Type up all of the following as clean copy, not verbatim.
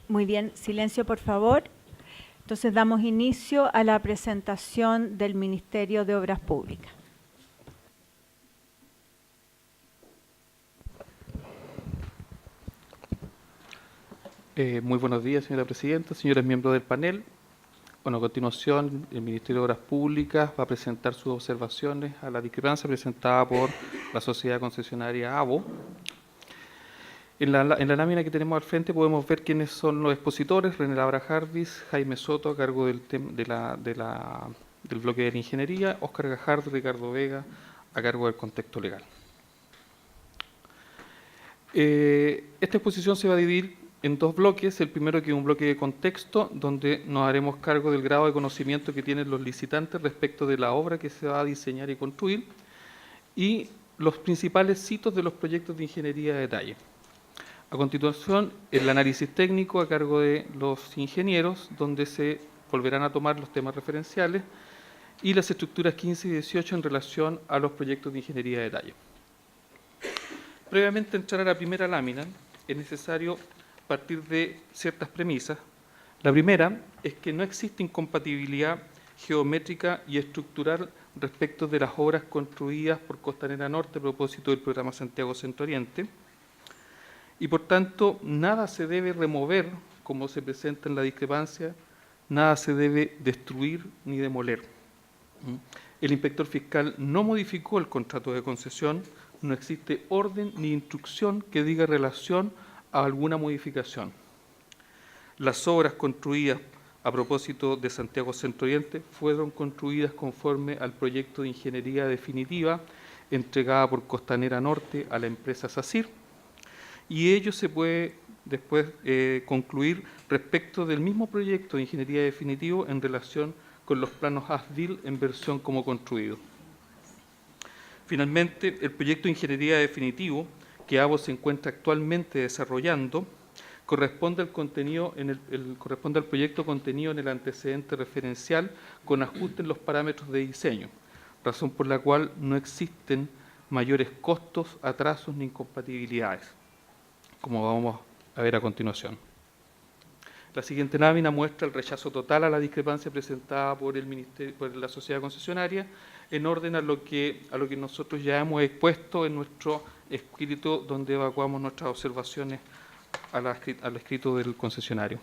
Muy bien, silencio por favor. Entonces damos inicio a la presentación del Ministerio de Obras Públicas. Muy buenos días, señora presidenta, señores miembros del panel. Bueno, a continuación, el Ministerio de Obras Públicas va a presentar sus observaciones a la discrepancia presentada por la sociedad concesionaria ABO. En la lámina que tenemos al frente podemos ver quiénes son los expositores: René Labra Jardis, Jaime Soto a cargo del bloque de la ingeniería, Óscar Gajardo y Ricardo Vega a cargo del contexto legal. Esta exposición se va a dividir en dos bloques. El primero, que es un bloque de contexto, donde nos haremos cargo del grado de conocimiento que tienen los licitantes respecto de la obra que se va a diseñar y construir, y los principales hitos de los proyectos de ingeniería de detalle. A continuación, el análisis técnico a cargo de los ingenieros, donde se volverán a tomar los temas referenciales, y las estructuras 15 y 18 en relación a los proyectos de ingeniería de detalle. Previamente entrar a la primera lámina, es necesario partir de ciertas premisas. La primera es que no existe incompatibilidad geométrica y estructural respecto de las obras construidas por Costanera Norte a propósito del programa Santiago Centro Oriente, y por tanto nada se debe remover, como se presenta en la discrepancia, nada se debe destruir ni demoler. El inspector fiscal no modificó el contrato de concesión, no existe orden ni instrucción que diga relación a alguna modificación. Las obras construidas a propósito de Santiago Centro Oriente fueron construidas conforme al proyecto de ingeniería definitiva entregada por Costanera Norte a la empresa SACIR, y ello se puede después concluir respecto del mismo proyecto de ingeniería definitivo en relación con los planos ASDIL en versión como construido. Finalmente, el proyecto de ingeniería definitivo que ABO se encuentra actualmente desarrollando corresponde al proyecto contenido en el antecedente referencial con ajuste en los parámetros de diseño, razón por la cual no existen mayores costos, atrasos ni incompatibilidades, como vamos a ver a continuación. La siguiente lámina muestra el rechazo total a la discrepancia presentada por la sociedad concesionaria, en orden a lo que nosotros ya hemos expuesto en nuestro escrito, donde evacuamos nuestras observaciones al escrito del concesionario.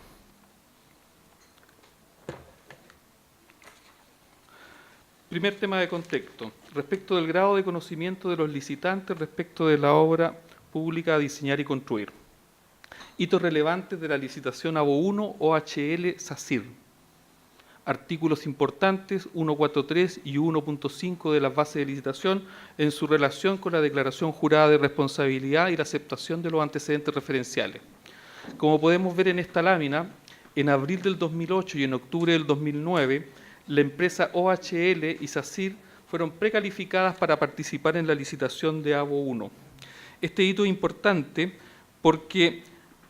Primer tema de contexto, respecto del grado de conocimiento de los licitantes respecto de la obra pública a diseñar y construir. Hitos relevantes de la licitación ABO 1 OHL SACIR. Artículos importantes 1.4.3 y 1.5 de las bases de licitación en su relación con la declaración jurada de responsabilidad y la aceptación de los antecedentes referenciales. Como podemos ver en esta lámina, en abril del 2008 y en octubre del 2009, la empresa OHL y SACIR fueron precalificadas para participar en la licitación de ABO 1. Este hito es importante porque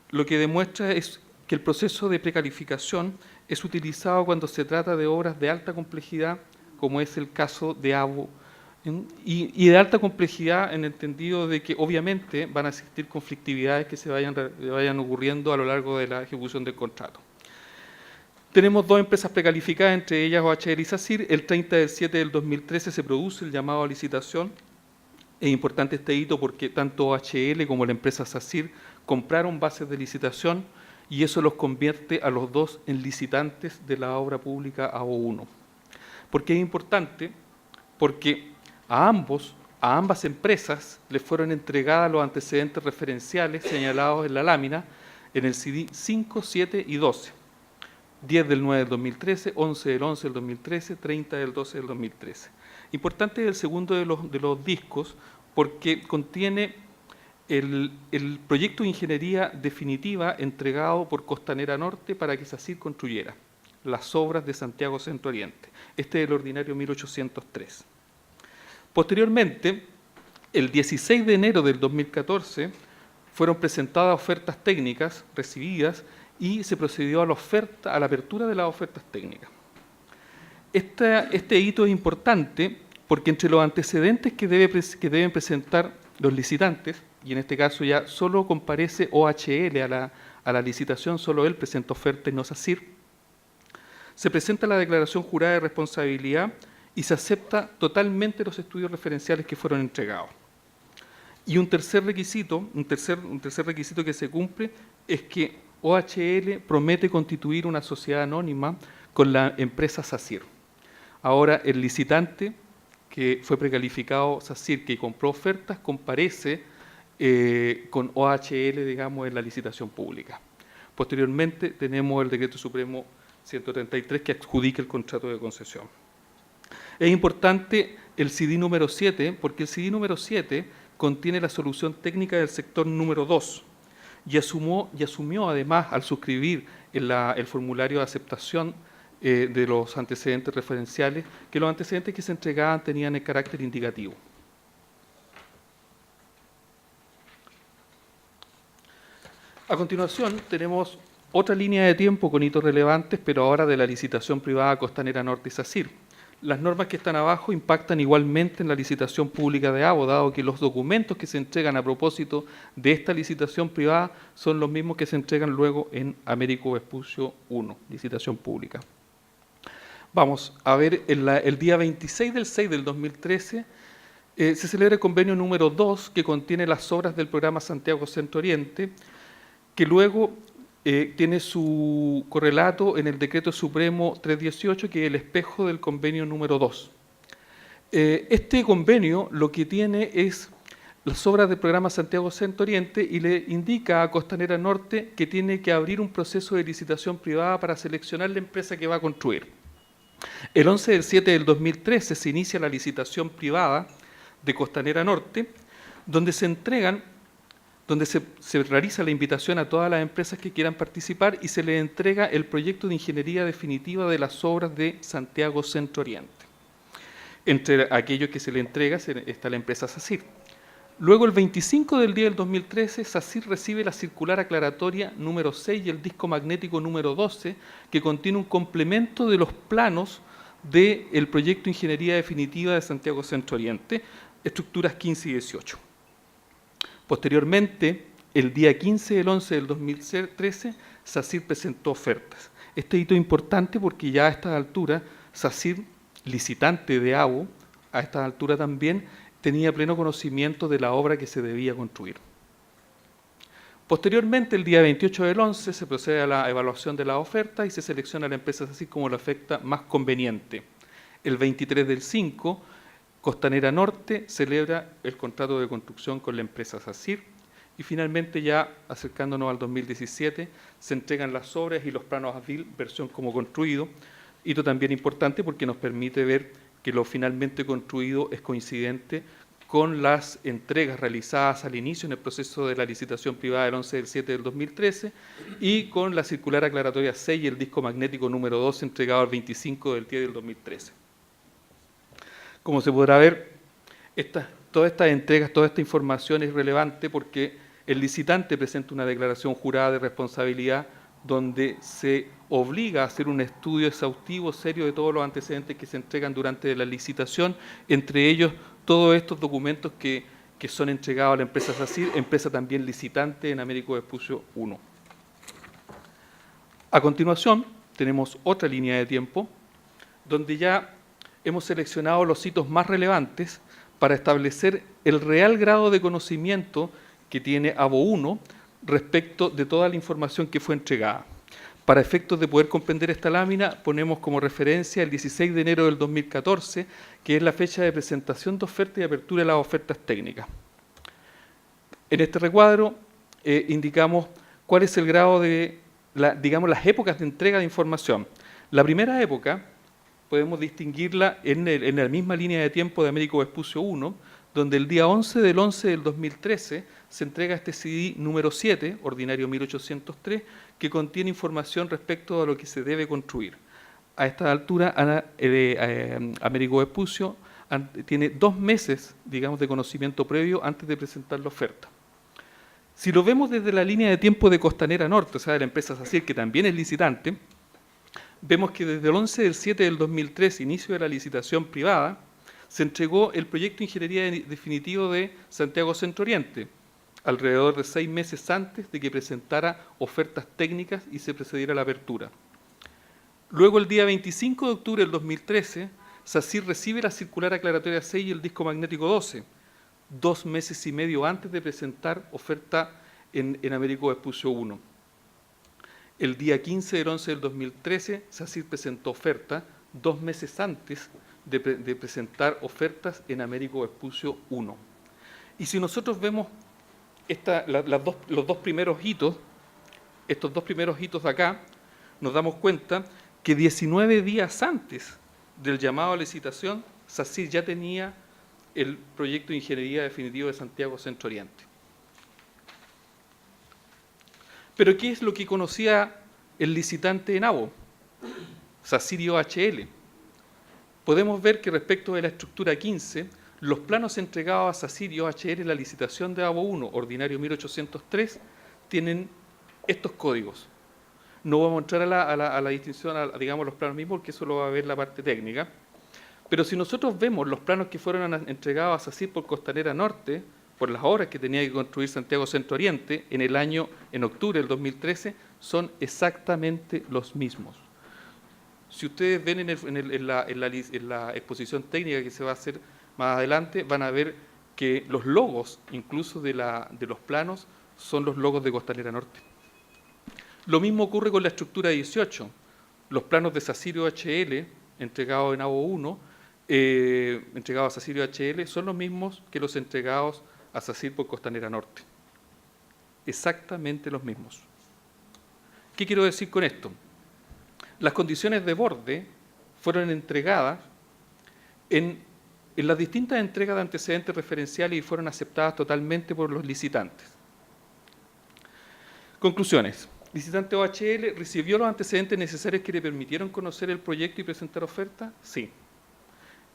lo que demuestra es que el proceso de precalificación es utilizado cuando se trata de obras de alta complejidad, como es el caso de ABO, y de alta complejidad en el entendido de que obviamente van a existir conflictividades que se vayan ocurriendo a lo largo de la ejecución del contrato. Tenemos dos empresas precalificadas, entre ellas OHL y SACIR. El 30 del 7 del 2013 se produce el llamado a licitación. Es importante este hito porque tanto OHL como la empresa SACIR compraron bases de licitación, y eso los convierte a los dos en licitantes de la obra pública ABO 1. ¿Por qué es importante? Porque a ambas empresas les fueron entregadas los antecedentes referenciales señalados en la lámina en el CD 5, 7 y 12. 10 del 9 del 2013, 11 del 11 del 2013, 30 del 12 del 2013. Importante el segundo de los discos porque contiene el proyecto de ingeniería definitiva entregado por Costanera Norte para que SACIR construyera las obras de Santiago Centro Oriente. Este es el ordinario 1803. Posteriormente, el 16 de enero del 2014, fueron presentadas ofertas técnicas recibidas y se procedió a la apertura de las ofertas técnicas. Este hito es importante porque entre los antecedentes que deben presentar los licitantes, y en este caso ya solo comparece OHL a la licitación, solo él presenta oferta y no SACIR. Se presenta la declaración jurada de responsabilidad y se acepta totalmente los estudios referenciales que fueron entregados. Y un tercer requisito que se cumple es que OHL promete constituir una sociedad anónima con la empresa SACIR. Ahora el licitante que fue precalificado SACIR, que compró ofertas, comparece con OHL, digamos, en la licitación pública. Posteriormente tenemos el Decreto Supremo 133 que adjudica el contrato de concesión. Es importante el CD número 7, porque el CD número 7 contiene la solución técnica del sector número 2 y asumió además, al suscribir el formulario de aceptación de los antecedentes referenciales, que los antecedentes que se entregaban tenían el carácter indicativo. A continuación tenemos otra línea de tiempo con hitos relevantes, pero ahora de la licitación privada Costanera Norte y SACIR. Las normas que están abajo impactan igualmente en la licitación pública de AVO, dado que los documentos que se entregan a propósito de esta licitación privada son los mismos que se entregan luego en Américo Vespucio 1, licitación pública. Vamos a ver, el día 26 del 6 del 2013 se celebra el convenio número 2 que contiene las obras del programa Santiago Centro Oriente, que luego tiene su correlato en el Decreto Supremo 318, que es el espejo del convenio número 2. Este convenio lo que tiene es las obras del programa Santiago Centro Oriente y le indica a Costanera Norte que tiene que abrir un proceso de licitación privada para seleccionar la empresa que va a construir. El 11 del 7 del 2013 se inicia la licitación privada de Costanera Norte, donde se realiza la invitación a todas las empresas que quieran participar y se les entrega el proyecto de ingeniería definitiva de las obras de Santiago Centro Oriente. Entre aquellos que se le entrega está la empresa SACIR. Luego, el 25 del día del 2013, SACIR recibe la circular aclaratoria número 6 y el disco magnético número 12, que contiene un complemento de los planos del proyecto de ingeniería definitiva de Santiago Centro Oriente, estructuras 15 y 18. Posteriormente, el día 15 del 11 del 2013, SACIR presentó ofertas. Este hito es importante porque ya a esta altura, SACIR, licitante de AVO, a esta altura también, tenía pleno conocimiento de la obra que se debía construir. Posteriormente, el día 28 del 11, se procede a la evaluación de la oferta y se selecciona a la empresa SACIR como la oferta más conveniente. El 23 del 5, Costanera Norte celebra el contrato de construcción con la empresa SACIR y finalmente, ya acercándonos al 2017, se entregan las obras y los planos AFIL, versión como construido, hito también importante porque nos permite ver que lo finalmente construido es coincidente con las entregas realizadas al inicio en el proceso de la licitación privada del 11 del 7 del 2013 y con la circular aclaratoria 6 y el disco magnético número 2 entregado el 25 del 10 del 2013. Como se podrá ver, todas estas entregas, toda esta información es relevante porque el licitante presenta una declaración jurada de responsabilidad donde se obliga a hacer un estudio exhaustivo, serio, de todos los antecedentes que se entregan durante la licitación, entre ellos todos estos documentos que son entregados a la empresa SACIR, empresa también licitante en Américo Vespucio 1. A continuación, tenemos otra línea de tiempo, donde ya hemos seleccionado los hitos más relevantes para establecer el real grado de conocimiento que tiene AVO 1 respecto de toda la información que fue entregada. Para efectos de poder comprender esta lámina, ponemos como referencia el 16 de enero del 2014, que es la fecha de presentación de oferta y apertura de las ofertas técnicas. En este recuadro indicamos cuál es el grado de, las épocas de entrega de información. La primera época podemos distinguirla en la misma línea de tiempo de Américo Vespucio 1, donde el día 11 del 11 del 2013 se entrega este CD número 7, ordinario 1803, que contiene información respecto a lo que se debe construir. A esta altura, Américo Vespucio tiene 2 meses, digamos, de conocimiento previo antes de presentar la oferta. Si lo vemos desde la línea de tiempo de Costanera Norte, o sea, de la empresa SACIR, que también es licitante, vemos que desde el 11 del 7 del 2013, inicio de la licitación privada, se entregó el proyecto de ingeniería definitivo de Santiago Centro Oriente, alrededor de 6 meses antes de que presentara ofertas técnicas y se procediera a la apertura. Luego, el día 25 de octubre del 2013, SACIR recibe la circular aclaratoria 6 y el disco magnético 12, 2 meses y medio antes de presentar oferta en Américo Vespucio 1. El día 15 del 11 del 2013, SACIR presentó oferta 2 meses antes de presentar ofertas en Américo Vespucio 1. Y si nosotros vemos los dos primeros hitos, estos dos primeros hitos de acá, nos damos cuenta que 19 días antes del llamado a licitación, SACIR ya tenía el proyecto de ingeniería definitivo de Santiago Centro Oriente. Pero ¿qué es lo que conocía el licitante en ABO? SACIR y OHL. Podemos ver que respecto de la estructura 15, los planos entregados a SACIR y OHL en la licitación de ABO 1, ordinario 1803, tienen estos códigos. No vamos a entrar a la distinción, digamos, los planos mismos, porque eso lo va a ver la parte técnica. Pero si nosotros vemos los planos que fueron entregados a SACIR por Costanera Norte, por las obras que tenía que construir Santiago Centro Oriente, en octubre del 2013, son exactamente los mismos. Si ustedes ven en la exposición técnica que se va a hacer más adelante, van a ver que los logos, incluso de los planos, son los logos de Costanera Norte. Lo mismo ocurre con la estructura 18. Los planos de SACIR y OHL, entregados en ABO 1, entregados a SACIR y OHL, son los mismos que los entregados a SACIR por Costanera Norte. Exactamente los mismos. ¿Qué quiero decir con esto? Las condiciones de borde fueron entregadas en las distintas entregas de antecedentes referenciales y fueron aceptadas totalmente por los licitantes. Conclusiones. ¿Licitante OHL recibió los antecedentes necesarios que le permitieron conocer el proyecto y presentar oferta? Sí.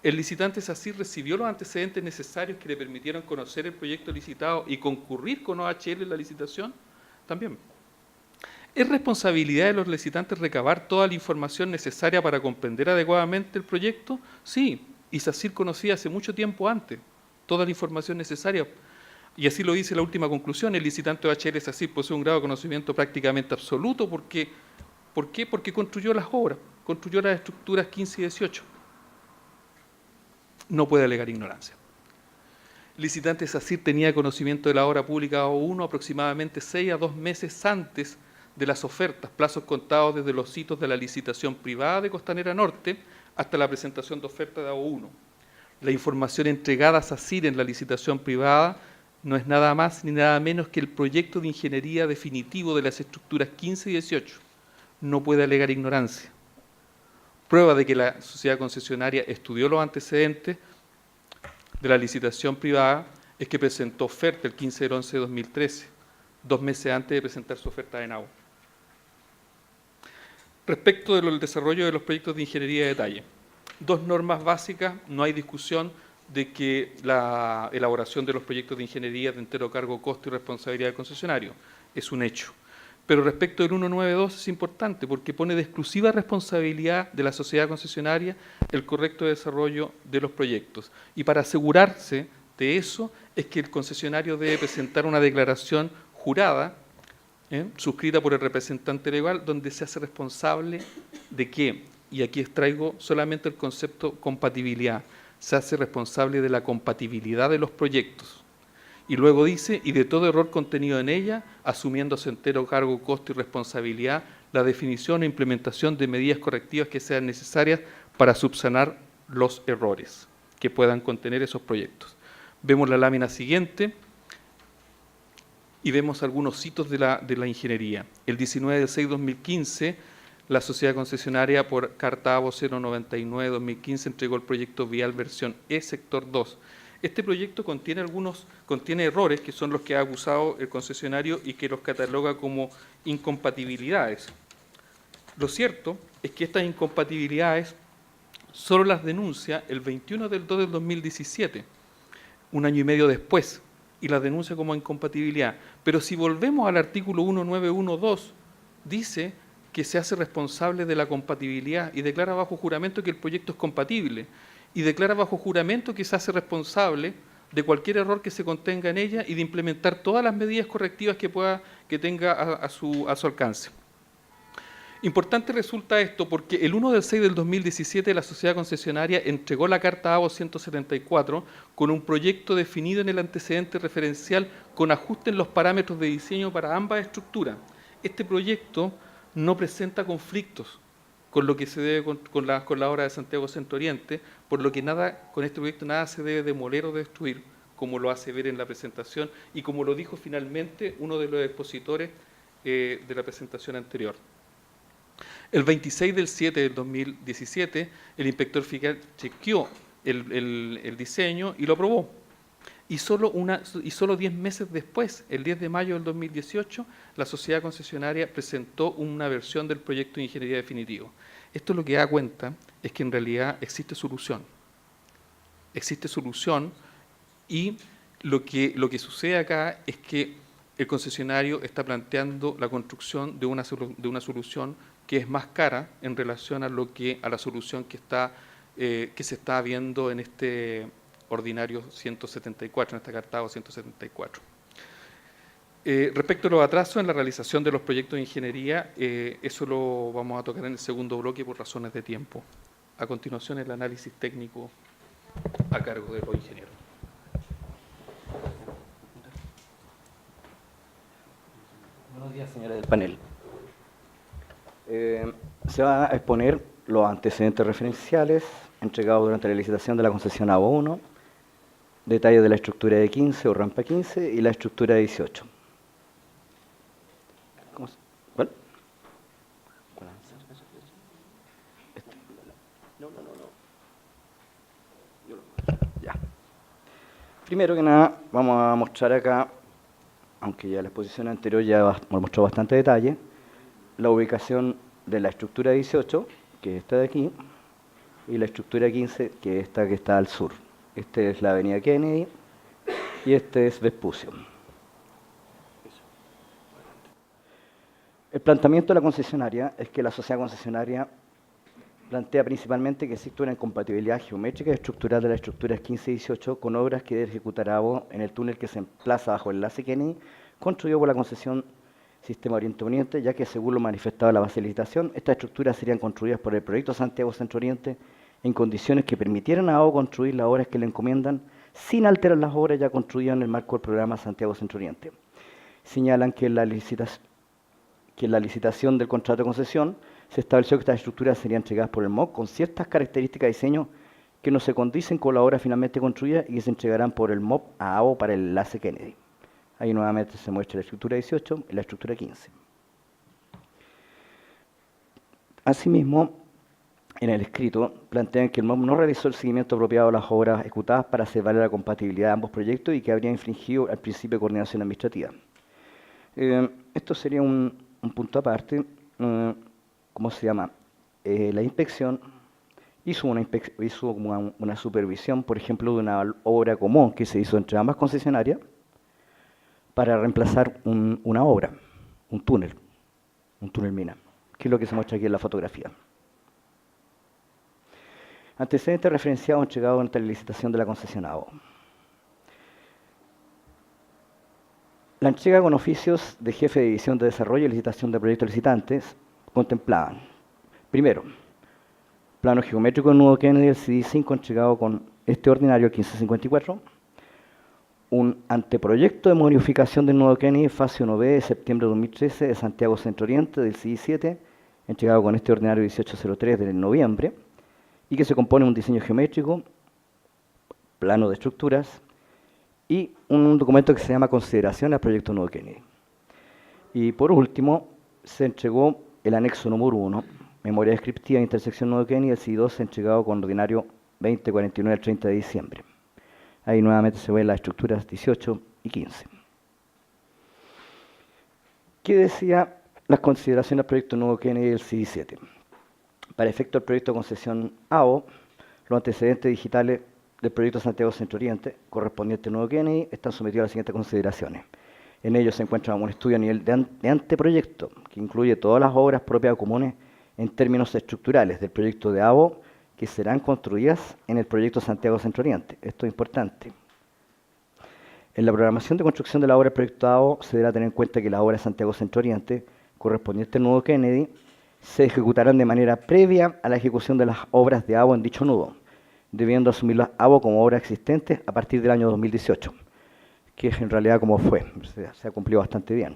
¿El licitante SACIR recibió los antecedentes necesarios que le permitieron conocer el proyecto licitado y concurrir con OHL en la licitación? También. ¿Es responsabilidad de los licitantes recabar toda la información necesaria para comprender adecuadamente el proyecto? Sí, y SACIR conocía hace mucho tiempo antes toda la información necesaria. Y así lo dice la última conclusión: el licitante OHL SACIR posee un grado de conocimiento prácticamente absoluto. ¿Por qué? Porque construyó las obras, construyó las estructuras 15 y 18. No puede alegar ignorancia. El licitante SACIR tenía conocimiento de la obra pública ABO1 aproximadamente 6 a 2 meses antes de las ofertas, plazos contados desde los hitos de la licitación privada de Costanera Norte hasta la presentación de oferta de ABO1. La información entregada a SACIR en la licitación privada no es nada más ni nada menos que el proyecto de ingeniería definitivo de las estructuras 15 y 18. No puede alegar ignorancia. Prueba de que la sociedad concesionaria estudió los antecedentes de la licitación privada es que presentó oferta el 15 del 11 de 2013, 2 meses antes de presentar su oferta en ABO. Respecto del desarrollo de los proyectos de ingeniería de detalle, 2 normas básicas, no hay discusión de que la elaboración de los proyectos de ingeniería de entero cargo, costo y responsabilidad del concesionario es un hecho. Pero respecto del 192 es importante porque pone de exclusiva responsabilidad de la sociedad concesionaria el correcto desarrollo de los proyectos. Y para asegurarse de eso es que el concesionario debe presentar una declaración jurada, suscrita por el representante legal, donde se hace responsable de que, y aquí extraigo solamente el concepto compatibilidad, se hace responsable de la compatibilidad de los proyectos. Y luego dice, y de todo error contenido en ella, asumiéndose entero cargo, costo y responsabilidad, la definición e implementación de medidas correctivas que sean necesarias para subsanar los errores que puedan contener esos proyectos. Vemos la lámina siguiente y vemos algunos hitos de la ingeniería. El 19 de 6 de 2015, la sociedad concesionaria por carta ABO 099-2015 entregó el proyecto vial versión E, sector 2. Este proyecto contiene errores que son los que ha acusado el concesionario y que los cataloga como incompatibilidades. Lo cierto es que estas incompatibilidades solo las denuncia el 21 del 2 del 2017, un año y medio después, y las denuncia como incompatibilidad. Pero si volvemos al artículo 1912, dice que se hace responsable de la compatibilidad y declara bajo juramento que el proyecto es compatible. Y declara bajo juramento que se hace responsable de cualquier error que se contenga en ella y de implementar todas las medidas correctivas que tenga a su alcance. Importante resulta esto porque el 1/6/2017 la sociedad concesionaria entregó la carta ABO 174 con un proyecto definido en el antecedente referencial con ajuste en los parámetros de diseño para ambas estructuras. Este proyecto no presenta conflictos con lo que se debe con la obra de Santiago Centro Oriente, por lo que con este proyecto nada se debe demoler o destruir, como lo hace ver en la presentación y como lo dijo finalmente uno de los expositores de la presentación anterior. El 26/7/2017, el inspector fiscal chequeó el diseño y lo aprobó. Y solo 10 meses después, el 10 de mayo del 2018, la sociedad concesionaria presentó una versión del proyecto de ingeniería definitivo. Esto lo que da cuenta es que en realidad existe solución. Existe solución y lo que sucede acá es que el concesionario está planteando la construcción de una solución que es más cara en relación a la solución que se está viendo en este ordinario 174, en esta carta ABO 174. Respecto a los atrasos en la realización de los proyectos de ingeniería, eso lo vamos a tocar en el segundo bloque por razones de tiempo. A continuación, el análisis técnico a cargo de los ingenieros. Buenos días, señores del panel. Se van a exponer los antecedentes referenciales entregados durante la licitación de la concesión ABO 1, detalles de la estructura de 15 o rampa 15 y la estructura de 18. ¿Cuál? Ya. Primero que nada, vamos a mostrar acá, aunque ya la exposición anterior ya mostró bastante detalle, la ubicación de la estructura 18, que es esta de aquí, y la estructura 15, que es esta que está al sur. Esta es la avenida Kennedy y este es Vespucio. El planteamiento de la concesionaria es que la sociedad concesionaria plantea principalmente que existe una incompatibilidad geométrica y estructural de las estructuras 15 y 18 con obras que debe ejecutar ABO en el túnel que se emplaza bajo el enlace Kennedy, construido por la concesión Sistema Oriente Oriente, ya que según lo manifestado en la base de licitación, estas estructuras serían construidas por el proyecto Santiago Centro Oriente en condiciones que permitieran a ABO construir las obras que le encomiendan sin alterar las obras ya construidas en el marco del programa Santiago Centro Oriente. Señalan que en la licitación del contrato de concesión se estableció que estas estructuras serían entregadas por el MOC con ciertas características de diseño que no se condicen con la obra finalmente construida y que se entregarán por el MOP a ABO para el enlace Kennedy. Ahí nuevamente se muestra la estructura 18 y la estructura 15. Asimismo, en el escrito plantean que el MOP no realizó el seguimiento apropiado a las obras ejecutadas para hacer valer la compatibilidad de ambos proyectos y que habría infringido el principio de coordinación administrativa. Esto sería un punto aparte. ¿Cómo se llama? La inspección hizo como una supervisión, por ejemplo, de una obra común que se hizo entre ambas concesionarias para reemplazar una obra, un túnel mina, que es lo que se muestra aquí en la fotografía. Antecedentes referenciados entregados ante la licitación de la concesión ABO. La entrega con oficios de jefe de división de desarrollo y licitación de proyectos licitantes contemplaban, primero, plano geométrico del nudo Kennedy del CD5 entregado con este ordinario 1554, un anteproyecto de modificación del nudo Kennedy fase 1B de septiembre de 2013 de Santiago Centro Oriente del CD7 entregado con este ordinario 1803 de noviembre y que se compone de un diseño geométrico, plano de estructuras y un documento que se llama Consideración al proyecto nudo Kennedy. Y por último, se entregó el anexo número 1, memoria descriptiva de intersección nudo Kennedy, el CD2 entregado con ordinario 2049 del 30 de diciembre. Ahí nuevamente se ven las estructuras 18 y 15. ¿Qué decía las consideraciones del proyecto nudo Kennedy del CD7? Para efecto del proyecto de concesión ABO, los antecedentes digitales del proyecto Santiago Centro Oriente, correspondiente al nudo Kennedy, están sometidos a las siguientes consideraciones. En ellos se encuentra un estudio a nivel de anteproyecto, que incluye todas las obras propias o comunes en términos estructurales del proyecto de ABO que serán construidas en el proyecto Santiago Centro Oriente. Esto es importante. En la programación de construcción de la obra del proyecto AVO se deberá tener en cuenta que la obra de Santiago Centro Oriente, correspondiente al nudo Kennedy, se ejecutarán de manera previa a la ejecución de las obras de AVO en dicho nudo, debiendo asumir las AVO como obras existentes a partir del año 2018, que es en realidad como fue, se ha cumplido bastante bien.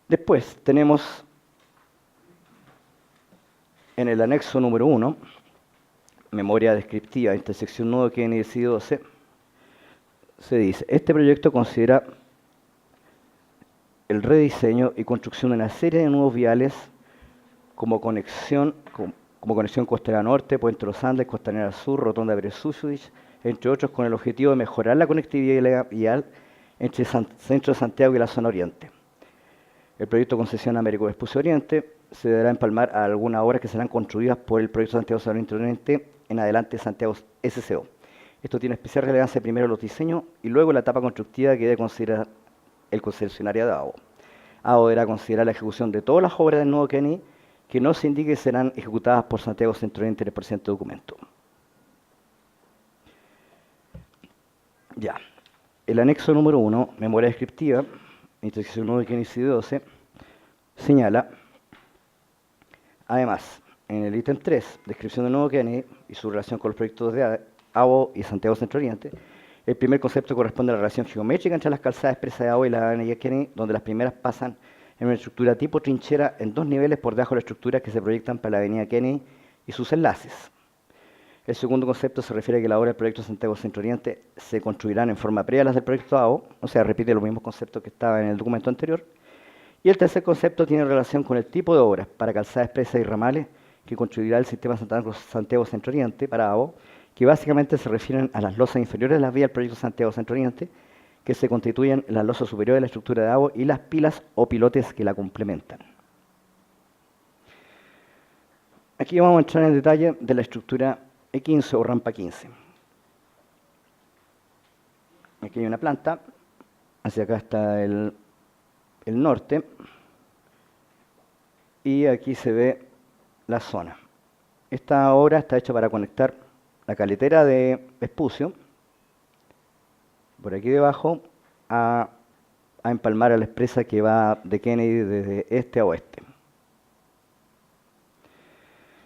Después tenemos en el anexo número 1, memoria descriptiva, intersección nudo Kennedy 12, se dice, este proyecto considera el rediseño y construcción de una serie de nudos viales como conexión Costanera Norte, Puente Los Andes, Costanera Sur, Rotonda Beresúsovich, entre otros, con el objetivo de mejorar la conectividad vial entre el centro de Santiago y la zona oriente. El proyecto concesión Américo Vespucio Oriente se deberá empalmar a algunas obras que serán construidas por el proyecto Santiago Centro Oriente en adelante Santiago SCO. Esto tiene especial relevancia primero los diseños y luego la etapa constructiva que debe considerar el concesionario de AVO. AVO deberá considerar la ejecución de todas las obras del nudo Kennedy que no se indique serán ejecutadas por Santiago Centro Oriente en el presente documento. Ya. El anexo número 1, memoria descriptiva, intersección nudo Kennedy 12, señala, además, en el ítem 3, descripción del nudo Kennedy y su relación con los proyectos de AVO y Santiago Centro Oriente, el primer concepto corresponde a la relación geométrica entre las calzadas expresas de AVO y la avenida Kennedy, donde las primeras pasan en una estructura tipo trinchera en 2 niveles por debajo de las estructuras que se proyectan para la avenida Kennedy y sus enlaces. El segundo concepto se refiere a que la obra del proyecto Santiago Centro Oriente se construirán en forma previa a las del proyecto AVO, o sea, repite los mismos conceptos que estaban en el documento anterior. Y el tercer concepto tiene relación con el tipo de obras para calzadas expresas y ramales que construirá el sistema Santiago Centro Oriente para AVO, que básicamente se refieren a las losas inferiores de las vías del proyecto Santiago Centro Oriente, que se constituyen en las losas superiores de la estructura de AVO y las pilas o pilotes que la complementan. Aquí vamos a entrar en detalle de la estructura E15 o rampa 15. Aquí hay una planta, hacia acá está el norte, y aquí se ve la zona. Esta obra está hecha para conectar la caletera de Vespucio, por aquí debajo, a empalmar a la expresa que va de Kennedy desde este a oeste.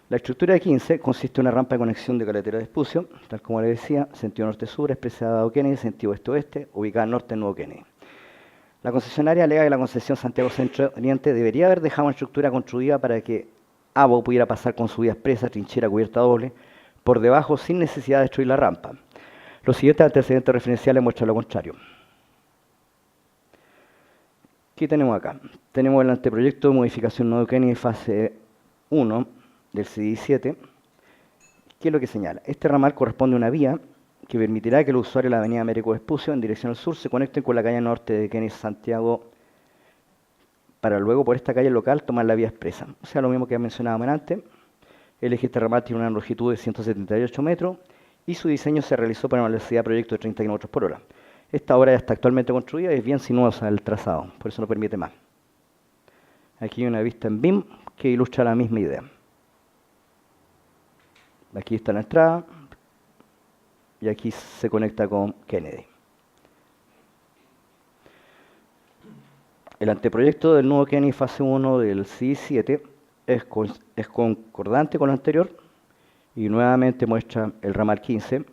La estructura de 15 consiste en una rampa de conexión de caletera de Vespucio, tal como le decía, sentido norte-sur, expresada a Kennedy, sentido oeste-oeste, ubicada al norte del nudo Kennedy. La concesionaria alega que la concesión Santiago Centro Oriente debería haber dejado una estructura construida para que AVO pudiera pasar con su vía expresa, trinchera cubierta doble, por debajo sin necesidad de destruir la rampa. Los siguientes antecedentes referenciales muestran lo contrario. ¿Qué tenemos acá? Tenemos el anteproyecto de modificación nudo Kennedy fase 1 del CDI-7. ¿Qué es lo que señala? Este ramal corresponde a una vía que permitirá que los usuarios de la avenida Américo Vespucio en dirección al sur se conecten con la calle norte de Kennedy Santiago para luego por esta calle local tomar la vía expresa. O sea, lo mismo que mencionábamos antes. El eje este ramal tiene una longitud de 178 metros y su diseño se realizó para una velocidad de proyecto de 30 km por hora. Esta obra ya está actualmente construida y es bien sinuosa el trazado, por eso no permite más. Aquí hay una vista en BIM que ilustra la misma idea. Aquí está la entrada y aquí se conecta con Kennedy. El anteproyecto del nudo Kennedy fase 1 del CI-7 es concordante con lo anterior y nuevamente muestra el ramal 15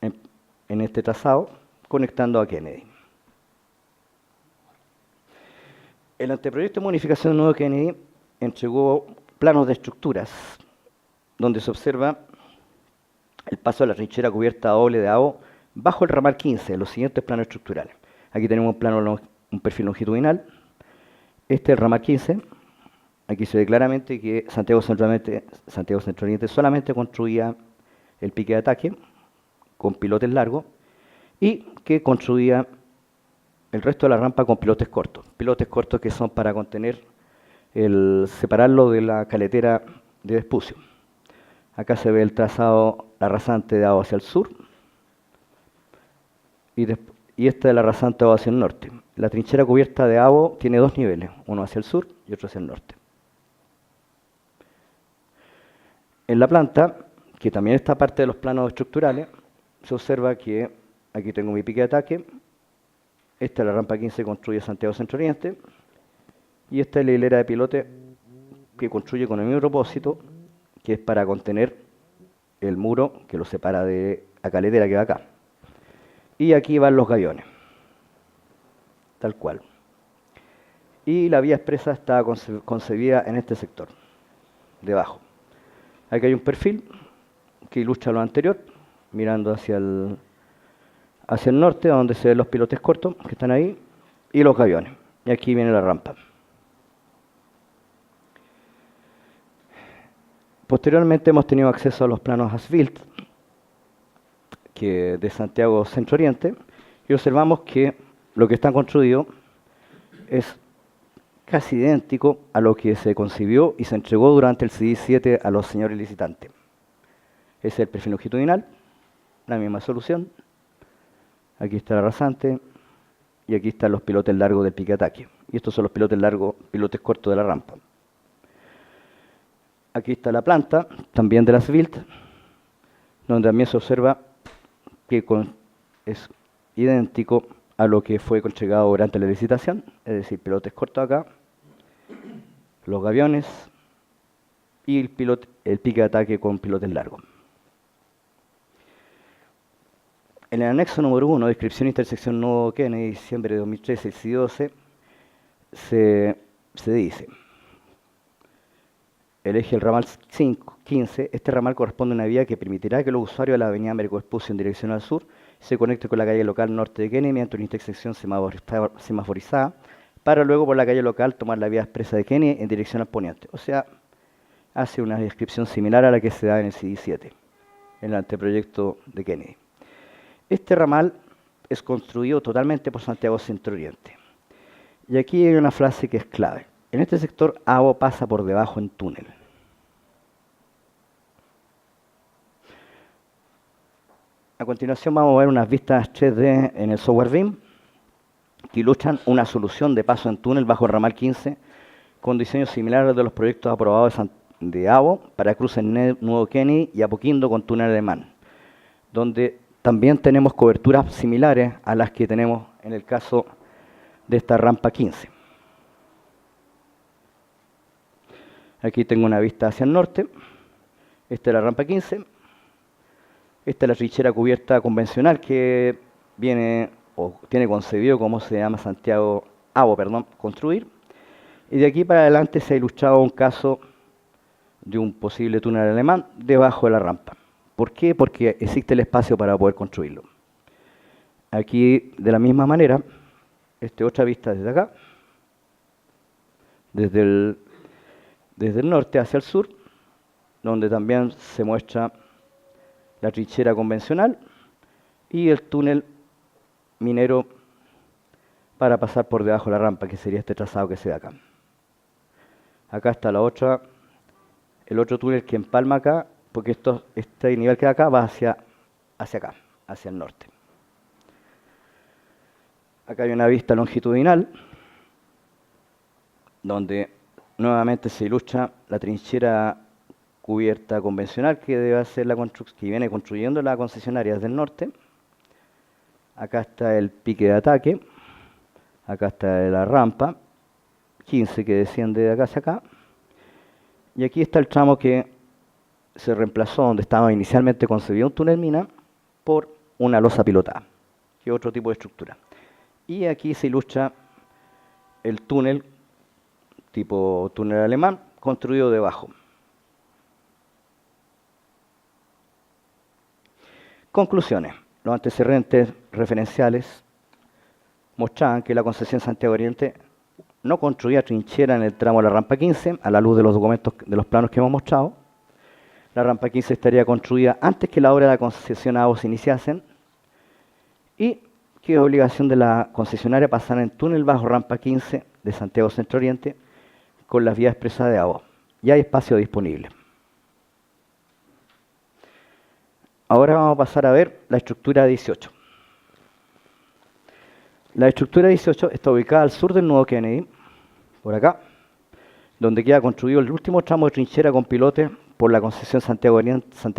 en este trazado conectando a Kennedy. El anteproyecto de modificación del nudo Kennedy entregó planos de estructuras donde se observa el paso de la trinchera cubierta doble de AVO bajo el ramal 15 en los siguientes planos estructurales. Aquí tenemos un perfil longitudinal. Este es el ramal 15. Aquí se ve claramente que Santiago Centro Oriente solamente construía el pique de ataque con pilotes largos y que construía el resto de la rampa con pilotes cortos. Pilotes cortos que son para contener separarlo de la caletera de Vespucio. Acá se ve el trazado, la rasante de AVO hacia el sur y esta de la rasante AVO hacia el norte. La trinchera cubierta de AVO tiene 2 niveles, uno hacia el sur y otro hacia el norte. En la planta, que también está parte de los planos estructurales, se observa que aquí tengo mi pique de ataque, esta es la rampa 15 que construye Santiago Centro Oriente, y esta es la hilera de pilote que construye con el mismo propósito, que es para contener el muro que lo separa de la caletera que va acá. Y aquí van los gaviones, tal cual. Y la vía expresa está concebida en este sector, debajo. Aquí hay un perfil que ilustra lo anterior, mirando hacia el norte, donde se ven los pilotes cortos que están ahí, y los gaviones. Y aquí viene la rampa. Posteriormente hemos tenido acceso a los planos as-built de Santiago Centro Oriente, y observamos que lo que está construido es casi idéntico a lo que se concibió y se entregó durante el CIDI 7 a los señores licitantes. Ese es el perfil longitudinal, la misma solución. Aquí está la rasante y aquí están los pilotes largos del pique ataque. Y estos son los pilotes largos, pilotes cortos de la rampa. Aquí está la planta, también de las built, donde también se observa que es idéntico a lo que fue entregado durante la licitación, es decir, pilotes cortos acá, los gaviones y el pique de ataque con pilotes largos. En el anexo número 1, descripción e intersección Nuevo Kennedy, diciembre de 2013, el CIDI 12, se dice: el eje del ramal 15, este ramal corresponde a una vía que permitirá que los usuarios de la avenida Américo Vespucio en dirección al sur se conecten con la calle local norte de Kennedy mediante una intersección semaforizada, para luego por la calle local tomar la vía expresa de Kennedy en dirección al poniente. O sea, hace una descripción similar a la que se da en el CIDI 7, en el anteproyecto de Kennedy. Este ramal es construido totalmente por Santiago Centro Oriente. Y aquí hay una frase que es clave. En este sector, agua pasa por debajo en túnel. A continuación vamos a ver unas vistas 3D en el software BIM que ilustran una solución de paso en túnel bajo el ramal 15 con diseños similares de los proyectos aprobados de AVO para cruce en Nuevo Kennedy y Apoquindo con túnel alemán, donde también tenemos coberturas similares a las que tenemos en el caso de esta rampa 15. Aquí tengo una vista hacia el norte. Esta es la rampa 15. Esta es la trinchera cubierta convencional que viene o tiene concebido como se llama Santiago AVO, construir. Y de aquí para adelante se ha ilustrado un caso de un posible túnel alemán debajo de la rampa. ¿Por qué? Porque existe el espacio para poder construirlo. Aquí, de la misma manera, otra vista desde acá, desde el norte hacia el sur, donde también se muestra la trinchera convencional y el túnel minero para pasar por debajo de la rampa, que sería este trazado que se ve acá. Acá está el otro túnel que empalma acá, porque este nivel que da acá va hacia acá, hacia el norte. Acá hay una vista longitudinal, donde nuevamente se ilustra la trinchera cubierta convencional que debe hacer que viene construyendo la concesionaria desde el norte. Acá está el pique de ataque, acá está la rampa 15 que desciende de acá hacia acá, y aquí está el tramo que se reemplazó donde estaba inicialmente concebido un túnel mina por una losa pilotada, que es otro tipo de estructura. Y aquí se ilustra el túnel tipo túnel alemán construido debajo. Conclusiones. Los antecedentes referenciales mostraban que la concesión Santiago Oriente no construía trinchera en el tramo de la rampa 15, a la luz de los documentos de los planos que hemos mostrado. La rampa 15 estaría construida antes que la obra de la concesión AVO se iniciasen y que es obligación de la concesionaria pasar en túnel bajo rampa 15 de Santiago Centro Oriente con las vías expresas de AVO. Ya hay espacio disponible. Ahora vamos a pasar a ver la estructura 18. La estructura 18 está ubicada al sur del Nuevo Kennedy, por acá, donde queda construido el último tramo de trinchera con pilotes por la concesión Santiago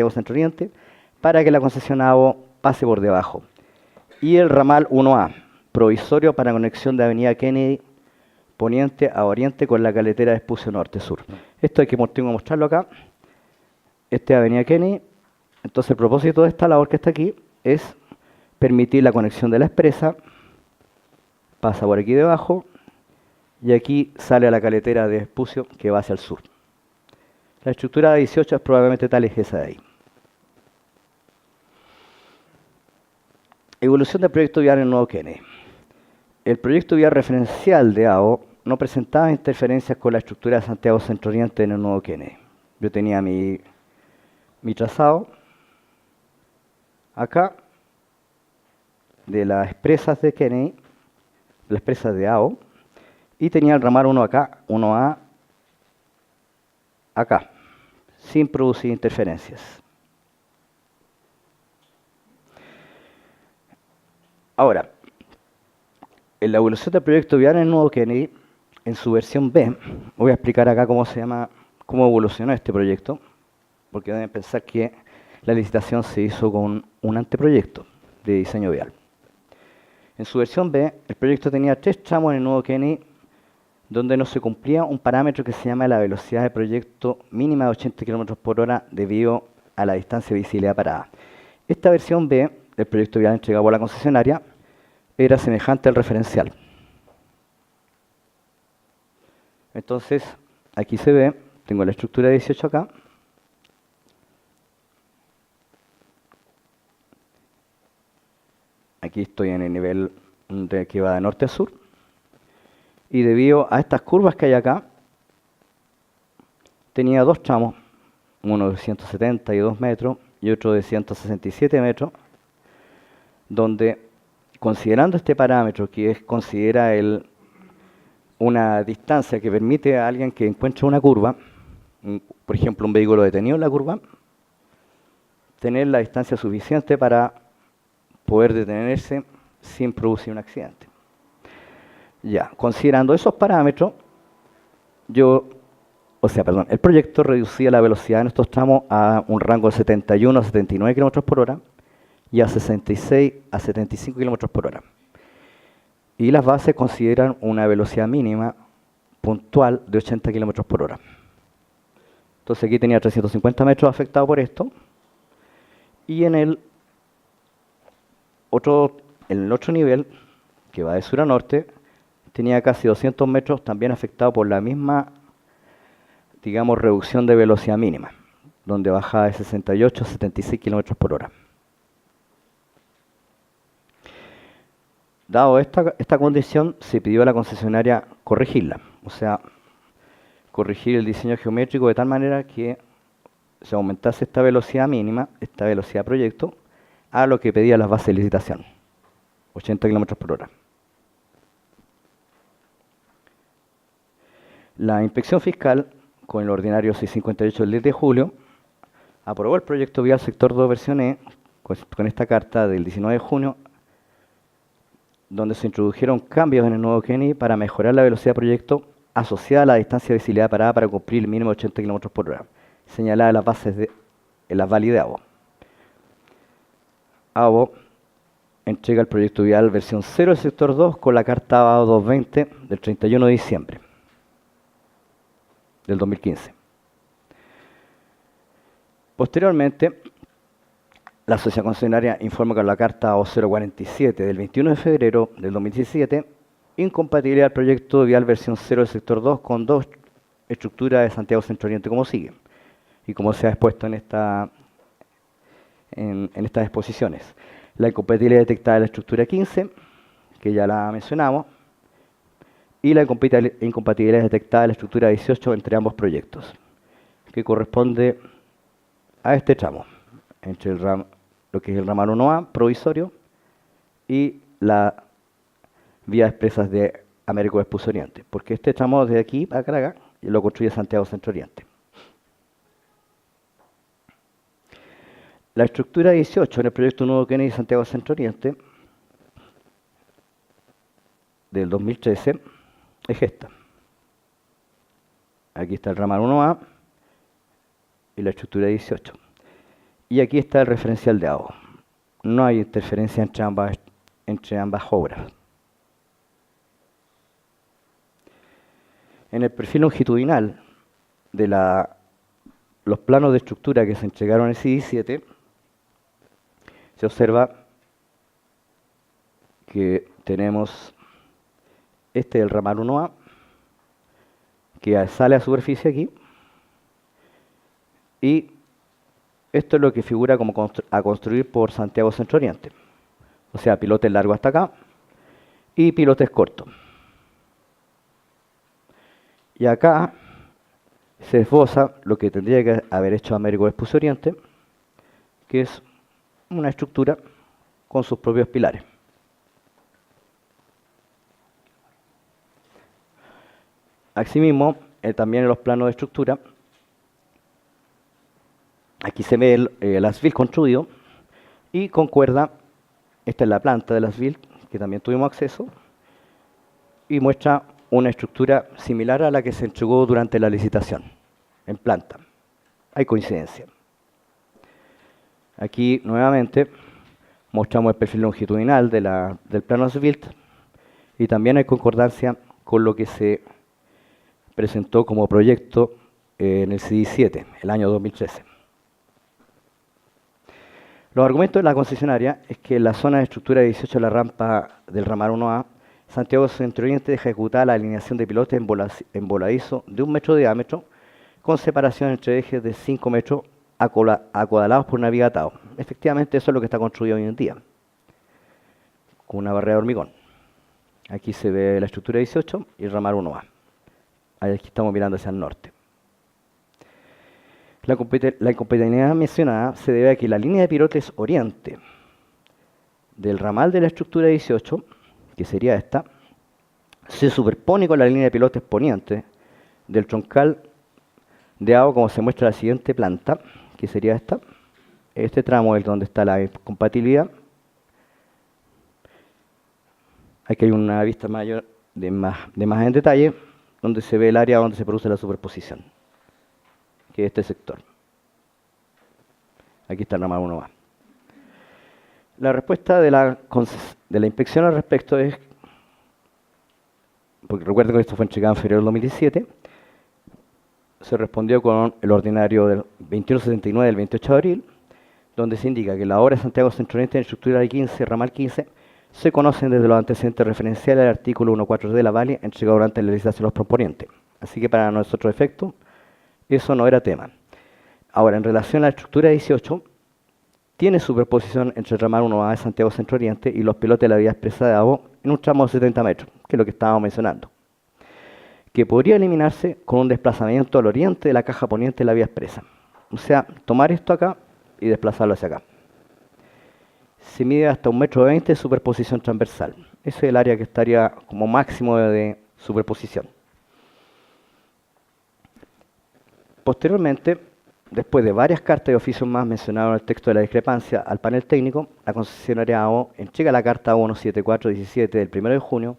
Centro Oriente para que la concesión AVO pase por debajo. Y el ramal 1A, provisorio para conexión de Avenida Kennedy poniente a oriente con la carretera de Espucio Norte-Sur. Esto hay que mostrarlo acá. Esta es Avenida Kennedy. Entonces el propósito de esta labor que está aquí es permitir la conexión de la expresa, pasa por aquí debajo, y aquí sale a la carretera de Espucio que va hacia el sur. La estructura de 18 es probablemente tal es esa de ahí. Evolución del proyecto vial en Nuevo Kennedy. El proyecto vial referencial de AO no presentaba interferencias con la estructura de Santiago Centro Oriente en el Nuevo Kennedy. Yo tenía mi trazado acá de las expresas de Kennedy, las expresas de AO, y tenía el ramal 1 acá, 1A acá, sin producir interferencias. Ahora, en la evolución del proyecto vial en el Nuevo Kennedy, en su versión B, voy a explicar acá cómo evolucionó este proyecto, porque deben pensar que la licitación se hizo con un anteproyecto de diseño vial. En su versión B, el proyecto tenía 3 tramos en el Nuevo Kennedy donde no se cumplía un parámetro que se llama la velocidad de proyecto mínima de 80 km por hora debido a la distancia de visibilidad parada. Esta versión B del proyecto vial entregado por la concesionaria era semejante al referencial. Entonces, aquí se ve, tengo la estructura 18 acá. Aquí estoy en el nivel que va de norte a sur. Y debido a estas curvas que hay acá, tenía 2 tramos, uno de 172 metros y otro de 167 metros, donde, considerando este parámetro, que considera una distancia que permite a alguien que encuentre una curva, por ejemplo un vehículo detenido en la curva, tener la distancia suficiente para poder detenerse sin producir un accidente. Ya, considerando esos parámetros, el proyecto reducía la velocidad en estos tramos a un rango de 71 a 79 km por hora y a 66 a 75 km por hora. Y las bases consideran una velocidad mínima puntual de 80 km por hora. Entonces aquí tenía 350 metros afectados por esto. Y en el otro nivel, que va de sur a norte, tenía casi 200 metros también afectados por la misma, digamos, reducción de velocidad mínima, donde bajaba de 68 a 76 km por hora. Dado esta condición, se pidió a la concesionaria corregirla, o sea, corregir el diseño geométrico de tal manera que se aumentase esta velocidad mínima, esta velocidad proyecto, a lo que pedía las bases de licitación, 80 km por hora. La inspección fiscal, con el ordinario 658 del 10 de julio, aprobó el proyecto vial sector 2 versión E, con esta carta del 19 de junio, donde se introdujeron cambios en el Nuevo Kennedy para mejorar la velocidad de proyecto asociada a la distancia de visibilidad parada para cumplir el mínimo de 80 km por hora, señalada en las bases en las válidas de AVO. AVO entrega el proyecto vial versión 0 del sector 2 con la carta AVO 220 del 31 de diciembre del 2015. Posteriormente, la sociedad concesionaria informa con la carta AVO 047 del 21 de febrero del 2017 incompatibilidad del proyecto vial versión 0 del sector 2 con 2 estructuras de Santiago Centro Oriente como sigue y como se ha expuesto en estas exposiciones. La incompatibilidad detectada de la estructura 15, que ya la mencionamos, y la incompatibilidad detectada de la estructura 18 entre ambos proyectos, que corresponde a este tramo, entre lo que es el ramal 1A provisorio y la vía expresas de Américo Vespucio Oriente, porque este tramo desde aquí a acá lo construye Santiago Centro Oriente. La estructura 18 en el proyecto Nuevo Kennedy Santiago Centro Oriente del 2013 es esta. Aquí está el ramal 1A y la estructura 18. Y aquí está el referencial de AO. No hay interferencia entre ambas obras. En el perfil longitudinal de los planos de estructura que se entregaron en el CIDI-7, se observa que tenemos este del ramal 1A, que sale a superficie aquí, y esto es lo que figura como a construir por Santiago Centro Oriente. O sea, pilotes largos hasta acá y pilotes cortos. Y acá se esboza lo que tendría que haber hecho Américo Vespucio Oriente, que es una estructura con sus propios pilares. Asimismo, también en los planos de estructura, aquí se ve el asfil construido y concuerda, esta es la planta del asfil, que también tuvimos acceso, y muestra una estructura similar a la que se entregó durante la licitación, en planta. Hay coincidencia. Aquí, nuevamente, mostramos el perfil longitudinal del plano asfalt y también hay concordancia con lo que se presentó como proyecto en el CIDI-7, el año 2013. Los argumentos de la concesionaria es que en la zona de estructura 18 de la rampa del ramal 1A, Santiago Centro Oriente deja ejecutada la alineación de pilotes en voladizo de 1 metro de diámetro, con separación entre ejes de 5 metros acuadrados por una viga atado. Efectivamente, eso es lo que está construido hoy en día, con una barrera de hormigón. Aquí se ve la estructura 18 y el ramal 1A. Aquí estamos mirando hacia el norte. La incompatibilidad mencionada se debe a que la línea de pilotes oriente del ramal de la estructura 18, que sería esta, se superpone con la línea de pilotes poniente del troncal de AO, como se muestra en la siguiente planta, que sería esta. Este tramo es donde está la incompatibilidad. Aquí hay una vista mayor de más en detalle, donde se ve el área donde se produce la superposición, que es este sector. Aquí está el ramal 1A. La respuesta de la inspección al respecto es, porque recuerden que esto fue entregado en febrero del 2017, se respondió con el ordinario del 2179 del 28 de abril, donde se indica que la obra de Santiago Centro Oriente en estructura de 15, ramal 15, se conocen desde los antecedentes referenciales del artículo 1.4 de la VALI entregado durante la licitación de los proponientes. Así que para nuestro efecto, eso no era tema. Ahora, en relación a la estructura 18, tiene superposición entre el ramal 1A de Santiago Centro Oriente y los pilotes de la vía expresa de AO en un tramo de 70 metros, que es lo que estábamos mencionando, que podría eliminarse con un desplazamiento al oriente de la caja poniente de la vía expresa. O sea, tomar esto acá y desplazarlo hacia acá. Se mide hasta 1,20 metros de superposición transversal. Ese es el área que estaría como máximo de superposición. Posteriormente, después de varias cartas y oficios más mencionados en el texto de la discrepancia al panel técnico, la concesionaria AO entrega la carta 17417 del 1 de junio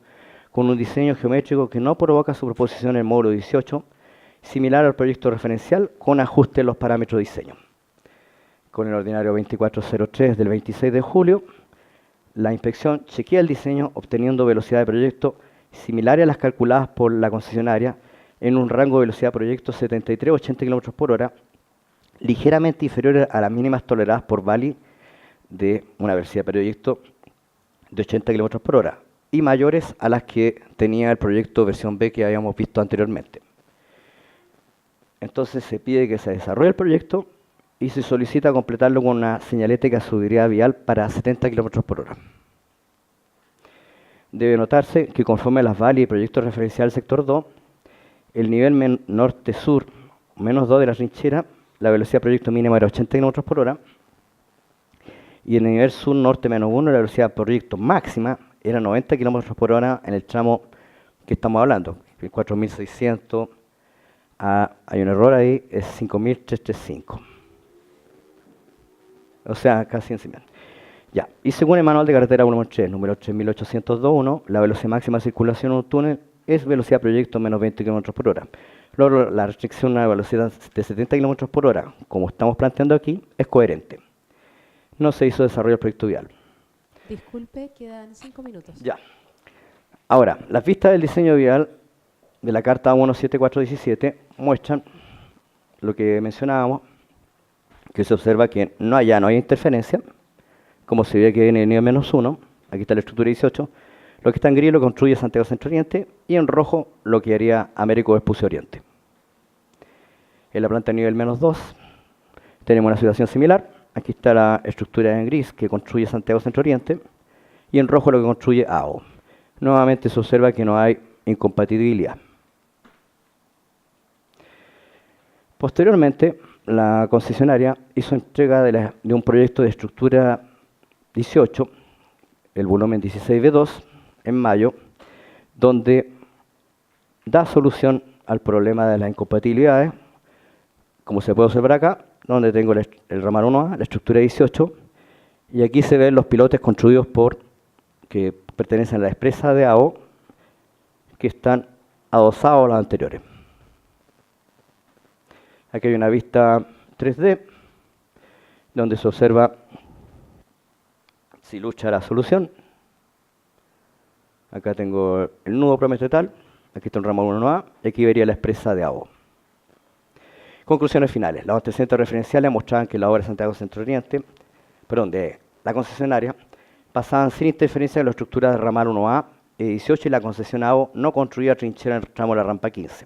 con un diseño geométrico que no provoca superposición en el módulo 18, similar al proyecto referencial con ajuste en los parámetros de diseño. Con el ordinario 2403 del 26 de julio, la inspección chequea el diseño obteniendo velocidad de proyecto similares a las calculadas por la concesionaria en un rango de velocidad de proyecto 73-80 km por hora, ligeramente inferiores a las mínimas toleradas por VALI de una velocidad de proyecto de 80 km por hora y mayores a las que tenía el proyecto versión B que habíamos visto anteriormente. Entonces se pide que se desarrolle el proyecto y se solicita completarlo con una señalética de seguridad vial para 70 km por hora. Debe notarse que conforme a las VALI y proyecto referencial sector 2, el nivel norte-sur menos 2 de la trinchera, la velocidad de proyecto mínima era 80 km por hora, y en el nivel sur-norte menos 1, la velocidad de proyecto máxima era 90 km por hora en el tramo que estamos hablando, el 4600, hay un error ahí, es 5335. O sea, casi encima. Ya. Y según el manual de carretera 1.3, número 3802.1, la velocidad máxima de circulación en un túnel es velocidad proyecto menos 20 km por hora. Luego, la restricción a una velocidad de 70 km por hora, como estamos planteando aquí, es coherente. No se hizo desarrollo del proyecto vial. Disculpe, quedan 5 minutos. Ya. Ahora, las vistas del diseño vial de la Carta 17417 muestran lo que mencionábamos, que se observa que no hay interferencia, como se ve que en el nivel -1, aquí está la estructura 18, lo que está en gris lo construye Santiago Centro Oriente y en rojo lo que haría Américo Vespucio Oriente. En la planta nivel -2 tenemos una situación similar. Aquí está la estructura en gris que construye Santiago Centro Oriente y en rojo lo que construye AO. Nuevamente se observa que no hay incompatibilidad. Posteriormente, la concesionaria hizo entrega de un proyecto de estructura 18, el volumen 16B2, en mayo, donde da solución al problema de las incompatibilidades, como se puede observar acá, donde tengo el ramal 1A, la estructura 18, y aquí se ven los pilotes construidos que pertenecen a la expresa de AO, que están adosados a los anteriores. Aquí hay una vista 3D, donde se observa si lucha la solución. Acá tengo el nudo prometetal, aquí está el ramal 1A, y aquí vería la expresa de AO. Conclusiones finales. Los antecedentes referenciales mostraban que la obra de Santiago Centro Oriente, de la concesionaria, pasaban sin interferencia en la estructura del ramal 1A y 18 y la concesión AO no construía trinchera en el tramo de la rampa 15.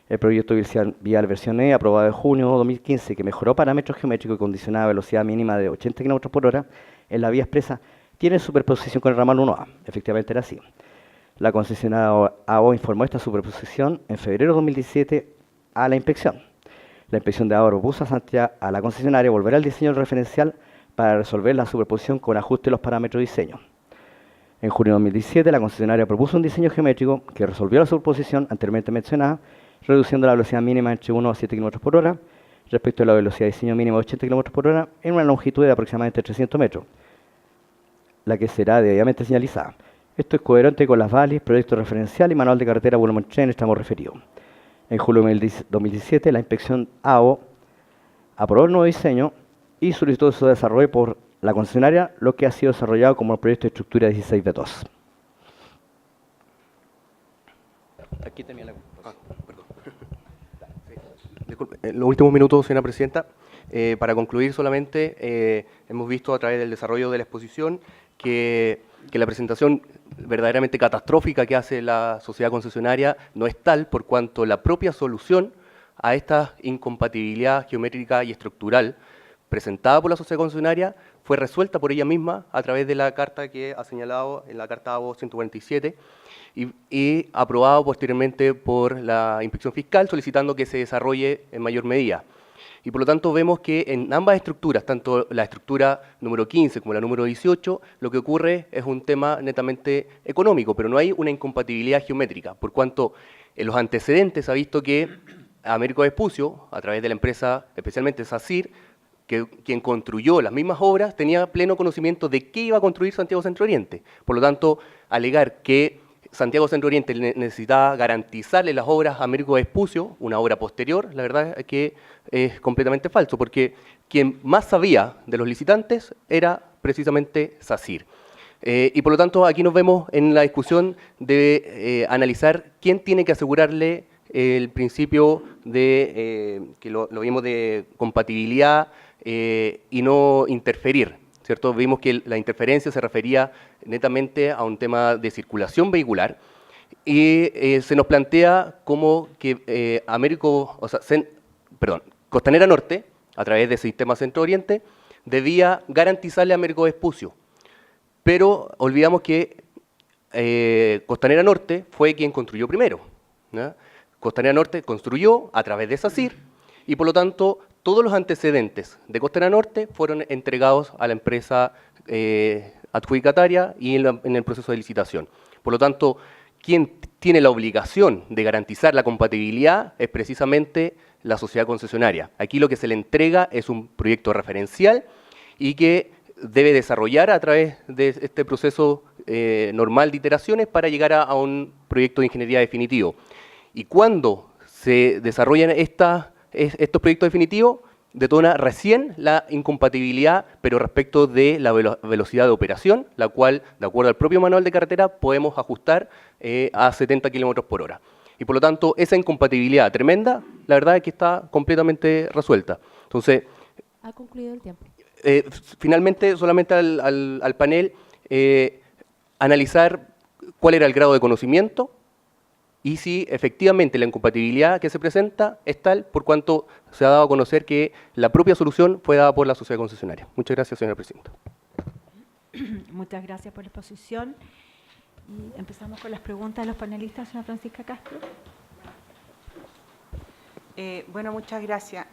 El proyecto vial versión E, aprobado en junio de 2015, que mejoró parámetros geométricos y condicionaba velocidad mínima de 80 km por hora en la vía expresa, tiene superposición con el ramal 1A. Efectivamente era así. La concesionaria AO informó esta superposición en febrero de 2017 a la inspección. La inspección de AO propuso a la concesionaria volver al diseño referencial para resolver la superposición con ajuste de los parámetros de diseño. En junio de 2017, la concesionaria propuso un diseño geométrico que resolvió la superposición anteriormente mencionada, reduciendo la velocidad mínima entre 1 a 7 km por hora respecto a la velocidad de diseño mínima de 80 km por hora en una longitud de aproximadamente 300 metros, la que será debidamente señalizada. Esto es coherente con las VALIS, proyecto referencial y manual de carretera volumen 3 en el tramo referido. En julio de 2017, la inspección AO aprobó el nuevo diseño y solicitó su desarrollo por la concesionaria, lo que ha sido desarrollado como el proyecto de estructura 16B2. Aquí termina la perdón. Disculpe, en los últimos minutos, señora presidenta, para concluir solamente, hemos visto a través del desarrollo de la exposición que la presentación verdaderamente catastrófica que hace la sociedad concesionaria no es tal por cuanto la propia solución a esta incompatibilidad geométrica y estructural presentada por la sociedad concesionaria fue resuelta por ella misma a través de la carta que ha señalado en la carta AO 147 y aprobado posteriormente por la inspección fiscal solicitando que se desarrolle en mayor medida. Y por lo tanto vemos que en ambas estructuras, tanto la estructura número 15 como la número 18, lo que ocurre es un tema netamente económico, pero no hay una incompatibilidad geométrica, por cuanto en los antecedentes ha visto que Américo Vespucio, a través de la empresa, especialmente SACIR, quien construyó las mismas obras, tenía pleno conocimiento de qué iba a construir Santiago Centro Oriente. Por lo tanto, alegar que Santiago Centro Oriente necesitaba garantizarle las obras a Américo Vespucio, una obra posterior, la verdad es que es completamente falso, porque quien más sabía de los licitantes era precisamente SACIR. Y por lo tanto, aquí nos vemos en la discusión de analizar quién tiene que asegurarle el principio de, que lo vimos, de compatibilidad y no interferir, ¿cierto? Vimos que la interferencia se refería netamente a un tema de circulación vehicular y se nos plantea como que Costanera Norte, a través del sistema Centro-Oriente, debía garantizarle a Américo Vespucio, pero olvidamos que Costanera Norte fue quien construyó primero, ¿no? Costanera Norte construyó a través de SACIR y por lo tanto todos los antecedentes de Costanera Norte fueron entregados a la empresa adjudicataria y en el proceso de licitación. Por lo tanto, quien tiene la obligación de garantizar la compatibilidad es precisamente la sociedad concesionaria. Aquí lo que se le entrega es un proyecto referencial y que debe desarrollar a través de este proceso normal de iteraciones para llegar a un proyecto de ingeniería definitivo. Y cuando se desarrollan estos proyectos definitivos, detona recién la incompatibilidad, pero respecto de la velocidad de operación, la cual, de acuerdo al propio manual de carretera, podemos ajustar a 70 kilómetros por hora. Y por lo tanto, esa incompatibilidad tremenda, la verdad es que está completamente resuelta. Entonces, Ha concluido el tiempo. finalmente, solamente al panel, analizar cuál era el grado de conocimiento y si efectivamente la incompatibilidad que se presenta es tal por cuanto se ha dado a conocer que la propia solución fue dada por la sociedad concesionaria. Muchas gracias, señora presidenta. Muchas gracias por la exposición. Y empezamos con las preguntas de los panelistas, señora Francisca Castro. Bueno, muchas gracias.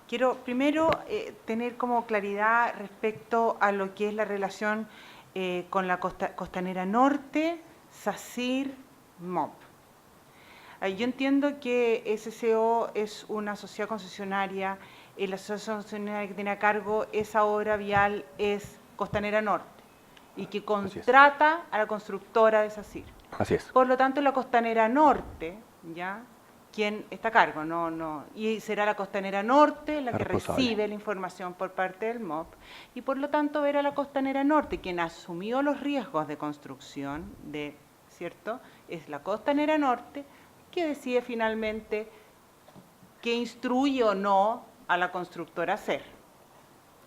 Quiero primero tener como claridad respecto a lo que es la relación con la Costanera Norte, SACIR, MOP. Yo entiendo que SCO es una sociedad concesionaria, la sociedad concesionaria que tiene a cargo esa obra vial es Costanera Norte y que contrata a la constructora de SACIR. Así es. Por lo tanto, la Costanera Norte, ¿ya?, quien está a cargo, y será la Costanera Norte la que responsable. recibe la información por parte del MOP, y por lo tanto era la Costanera Norte quien asumió los riesgos de construcción, ¿cierto? Es la Costanera Norte que decide finalmente que instruye o no a la constructora a hacer.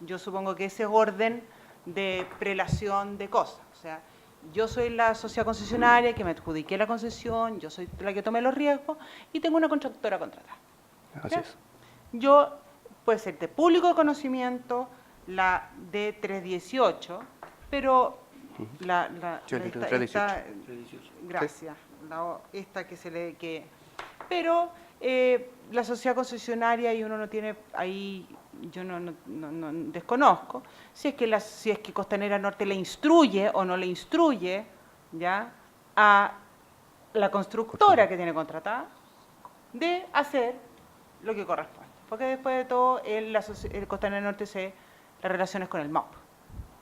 Yo supongo que ese es orden de prelación de cosas, o sea, yo soy la sociedad concesionaria que me adjudiqué la concesión, yo soy la que tomé los riesgos y tengo una constructora contratada. Así es. Yo, puede ser de público conocimiento, la D318, pero gracias, esta que se le... pero la sociedad concesionaria, y uno no tiene ahí, yo no desconozco, si es que Costanera Norte le instruye o no le instruye, ¿ya?, a la constructora que tiene contratada de hacer lo que corresponde. Porque después de todo, el Costanera Norte las relaciones con el MOP,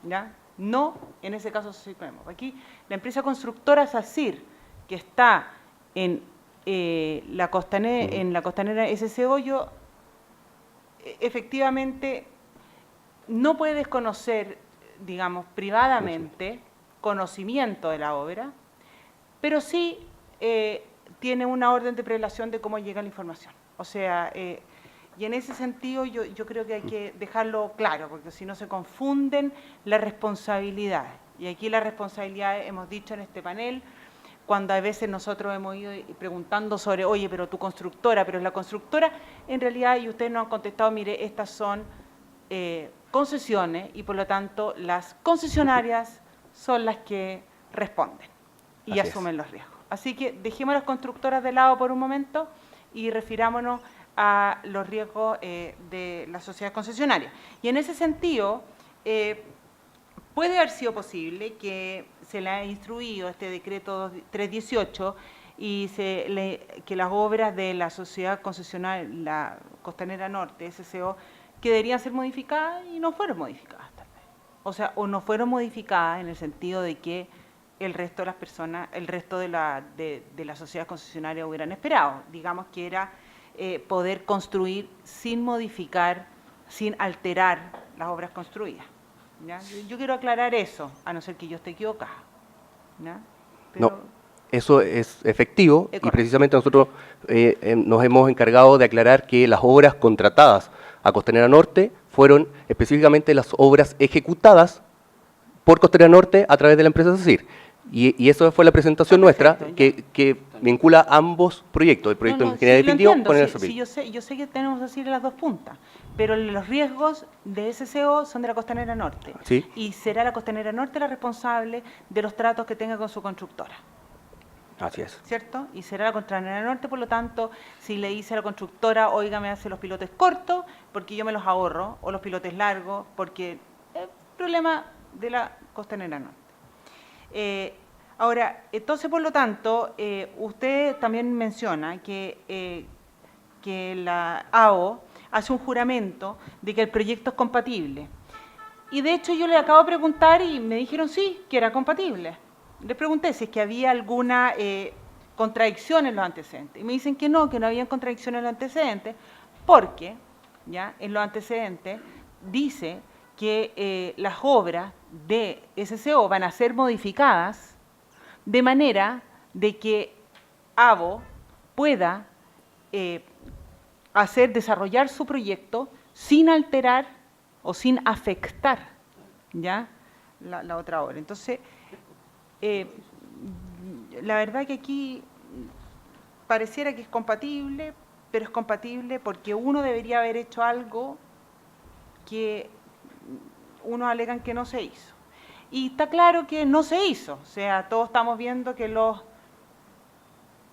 ¿ya? No, en ese caso, sí con el MOP. Aquí, la empresa constructora SACIR, que está en la Costanera SCO, efectivamente no puede desconocer, digamos, privadamente conocimiento de la obra, pero sí tiene una orden de prelación de cómo llega la información. O sea, y en ese sentido yo creo que hay que dejarlo claro, porque si no se confunden las responsabilidades. Y aquí las responsabilidades, hemos dicho en este panel, cuando a veces nosotros hemos ido preguntando sobre, oye, pero tu constructora, pero la constructora, en realidad, y ustedes nos han contestado, mire, estas son concesiones y por lo tanto las concesionarias son las que responden y Así asumen los riesgos. Así que dejemos las constructoras de lado por un momento y refirámonos a los riesgos de la sociedad concesionaria. Y en ese sentido, puede haber sido posible que se le haya instruido este decreto 318 y que las obras de la sociedad concesionaria, la Costanera Norte, SCO, que deberían ser modificadas y no fueron modificadas tal vez. O sea, o no fueron modificadas en el sentido de que el resto de las personas, el resto de la sociedad concesionaria hubieran esperado. Digamos que era poder construir sin modificar, sin alterar las obras construidas. ¿Ya? Yo quiero aclarar eso, a no ser que yo esté equivocada. ¿Ya? Pero, no, eso es efectivo y correcto. precisamente nosotros nos hemos encargado de aclarar que las obras contratadas a Costanera Norte fueron específicamente las obras ejecutadas por Costanera Norte a través de la empresa SACIR. Y eso fue la presentación nuestra que vincula ambos proyectos, el proyecto de ingeniería definitivo con el SACIR. Sí, yo sé que tenemos SACIR en las dos puntas, pero los riesgos de SCO son de la Costanera Norte. ¿Sí? Y será la Costanera Norte la responsable de los tratos que tenga con su constructora. Así es. ¿Cierto? Y será la Costanera Norte, por lo tanto, si le dice a la constructora, oiga, me hace los pilotes cortos, porque yo me los ahorro, o los pilotes largos, porque es problema de la Costanera Norte. Ahora, entonces, por lo tanto, usted también menciona que la AO hace un juramento de que el proyecto es compatible. Y de hecho yo le acabo de preguntar y me dijeron sí, que era compatible. Le pregunté si es que había alguna contradicción en los antecedentes. Y me dicen que no había contradicción en los antecedentes, porque ¿ya? En los antecedentes dice que las obras de SCO van a ser modificadas de manera de que ABO pueda desarrollar su proyecto sin alterar o sin afectar ¿ya? La otra obra. Entonces, la verdad que aquí pareciera que es compatible, pero es compatible porque uno debería haber hecho algo que unos alegan que no se hizo. Y está claro que no se hizo, o sea, todos estamos viendo que la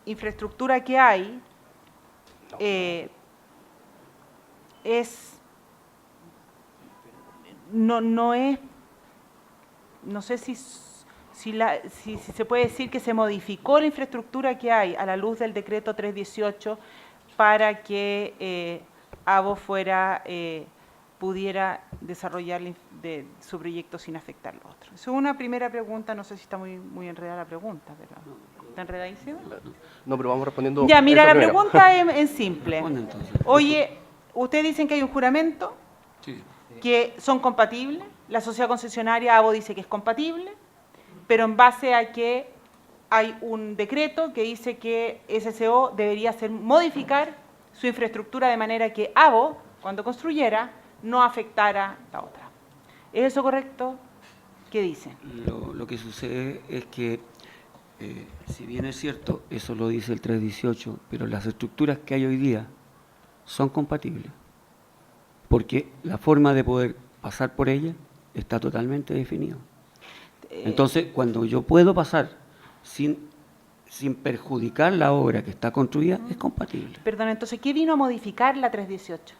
infraestructura que hay no sé si se puede decir que se modificó la infraestructura que hay a la luz del decreto 318 para que ABO pudiera desarrollar su proyecto sin afectar lo otro. Esa es una primera pregunta, no sé si está muy enredada la pregunta, pero ¿está enredadísima? No, pero vamos respondiendo. Ya, mira, eso la primero. pregunta es simple. Responde entonces. Oye, ustedes dicen que hay un juramento, Sí. que son compatibles, la sociedad concesionaria ABO dice que es compatible, pero en base a que hay un decreto que dice que SCO debería modificar su infraestructura de manera que ABO, cuando construyera, no afectara la otra. ¿Es eso correcto? ¿Qué dice? Lo que sucede es que, si bien es cierto, eso lo dice el 318, pero las estructuras que hay hoy día son compatibles, porque la forma de poder pasar por ellas está totalmente definida. Entonces, cuando yo puedo pasar sin perjudicar la obra que está construida, es compatible. Perdón, entonces, ¿qué vino a modificar la 318?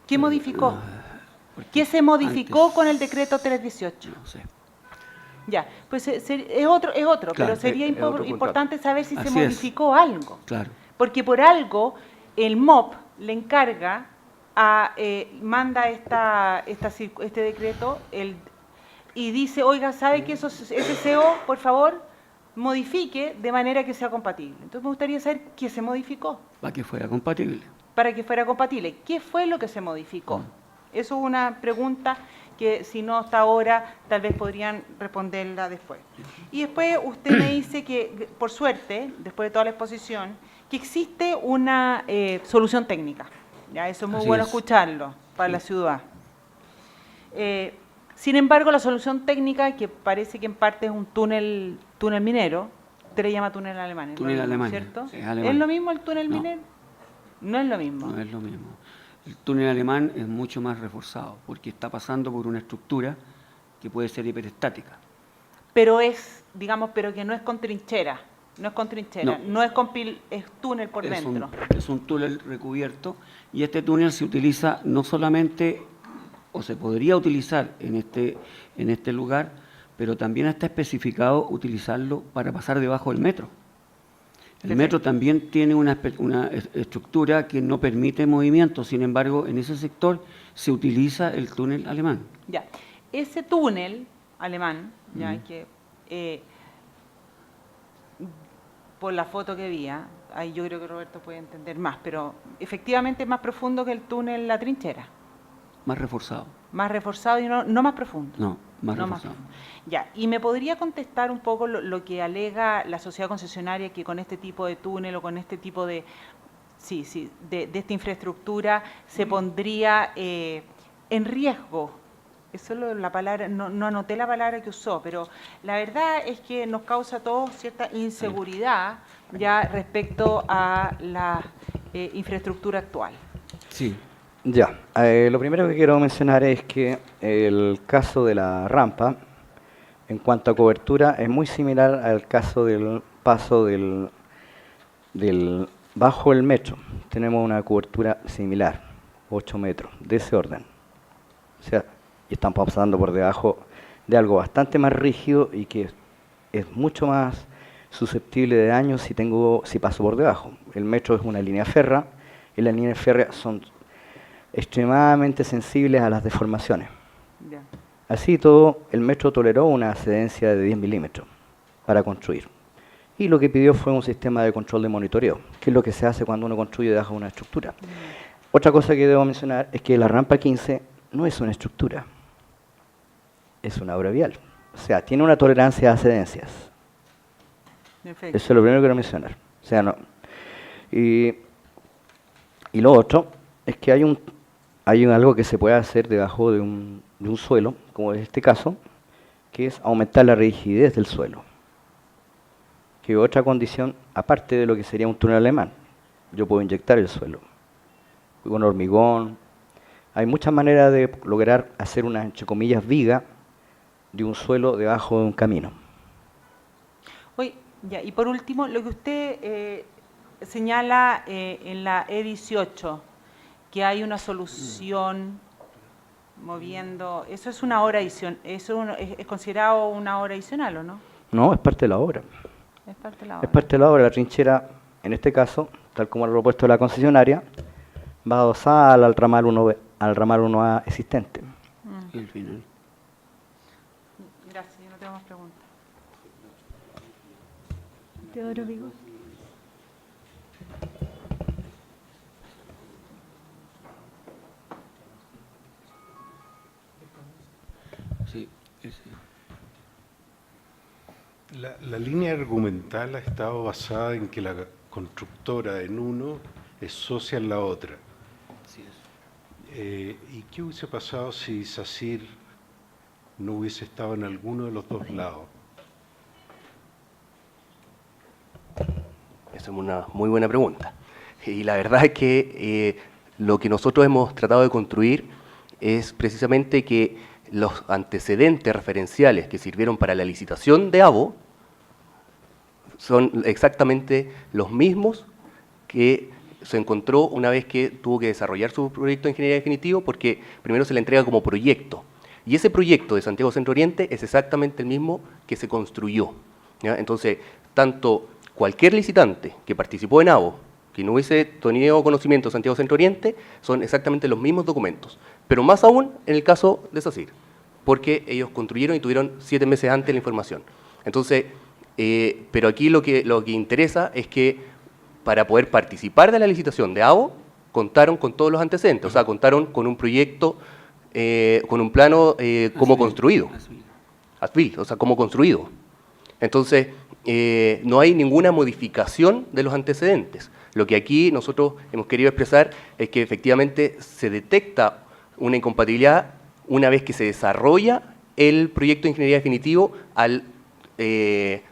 ¿Qué modificó? Porque ¿Qué se modificó antes- con el decreto 318? No sé. Ya, pues es otro, Claro, pero sería es otro punto. importante saber si Así se es. modificó algo. Claro. Porque por algo el MOP le encarga manda este decreto y dice, oiga, ¿sabe que eso SCO, por favor, modifique de manera que sea compatible? Entonces me gustaría saber qué se modificó Para que fuera compatible. para que fuera compatible. ¿Qué fue lo que se modificó? Eso es una pregunta que si no hasta ahora, tal vez podrían responderla después. Y después usted me dice que, por suerte, después de toda la exposición, que existe una solución técnica. Ya, eso es muy Así bueno es. escucharlo para la ciudad. Sin embargo, la solución técnica, que parece que en parte es un túnel minero, usted le llama túnel alemán, Túnel ¿no? alemán, ¿Cierto? es alemán. ¿Es lo mismo el túnel No. minero? No es lo mismo. No es lo mismo. El túnel alemán es mucho más reforzado, porque está pasando por una estructura que puede ser hiperestática. Pero digamos, pero que no es con trinchera, no es con trinchera, No. no es es túnel por dentro. Es un túnel recubierto, y este túnel se utiliza no solamente, o se podría utilizar en este lugar, pero también está especificado utilizarlo para pasar debajo del metro. El Perfecto. metro también tiene una estructura que no permite movimiento, sin embargo, en ese sector se utiliza el túnel alemán. Ya, ese túnel alemán, ya que por la foto que vi, ahí yo creo que Roberto puede entender más, pero efectivamente es más profundo que el túnel La Trinchera, Más reforzado. más reforzado y no más profundo. No, más No reforzado. Ya, y me podría contestar un poco lo que alega la sociedad concesionaria, que con este tipo de túnel o con este tipo de esta infraestructura se pondría en riesgo. Eso es la palabra, no anoté la palabra que usó, pero la verdad es que nos causa a todos cierta inseguridad ya respecto a la infraestructura actual. Sí. Ya, lo primero que quiero mencionar es que el caso de la rampa, en cuanto a cobertura, es muy similar al caso del paso del bajo el metro. Tenemos una cobertura similar, 8 metros, de ese orden. O sea, y estamos pasando por debajo de algo bastante más rígido y que es mucho más susceptible de daño si paso por debajo. El metro es una línea férrea y las líneas férreas son extremadamente sensibles a las deformaciones. Ya. Así todo, el metro toleró una excedencia de 10 milímetros para construir. y lo que pidió fue un sistema de control de monitoreo, que es lo que se hace cuando uno construye debajo de una estructura. Otra cosa que debo mencionar es que la rampa 15 no es una estructura, es una obra vial. O sea, tiene una tolerancia a excedencias. Perfecto. Eso es lo primero que quiero mencionar. O sea, no. Y lo otro es que hay algo que se puede hacer debajo de un suelo, como en este caso, que es aumentar la rigidez del suelo. Que es otra condición, aparte de lo que sería un túnel alemán. Yo puedo inyectar el suelo con hormigón. Hay muchas maneras de lograr hacer una, entre comillas, viga de un suelo debajo de un camino. Oye, ya, y por último, lo que usted señala en la E18, que hay una solución moviendo, eso es una hora adicional, eso es considerado una hora adicional, ¿o no? No, es parte de la obra. Es parte de la Es obra. parte de la obra. La trinchera, en este caso, tal como lo ha propuesto la concesionaria, va adosada al ramal 1A existente. Y el final. Gracias, yo no tengo más preguntas. Teodoro Vigo. Sí, ese. La línea argumental ha estado basada en que la constructora en uno es socia en la otra. Así es. ¿Y qué hubiese pasado si SACIR no hubiese estado en alguno de los dos lados? Esa es una muy buena pregunta. Y la verdad es que lo que nosotros hemos tratado de construir es precisamente que los antecedentes referenciales que sirvieron para la licitación de AVO son exactamente los mismos que se encontró una vez que tuvo que desarrollar su proyecto de ingeniería definitivo, porque primero se le entrega como proyecto. Y ese proyecto de Santiago Centro Oriente es exactamente el mismo que se construyó, ¿ya? Entonces, tanto cualquier licitante que participó en AVO, que no hubiese tenido conocimiento de Santiago Centro Oriente, son exactamente los mismos documentos. Pero más aún en el caso de SACIR, porque ellos construyeron y tuvieron 7 meses antes la información. Entonces, pero aquí lo que interesa es que para poder participar de la licitación de AVO, contaron con todos los antecedentes, o sea, contaron con un proyecto, con un plano como construido, as-built, o sea, como construido. Entonces, no hay ninguna modificación de los antecedentes. Lo que aquí nosotros hemos querido expresar es que efectivamente se detecta una incompatibilidad una vez que se desarrolla el proyecto de ingeniería definitivo al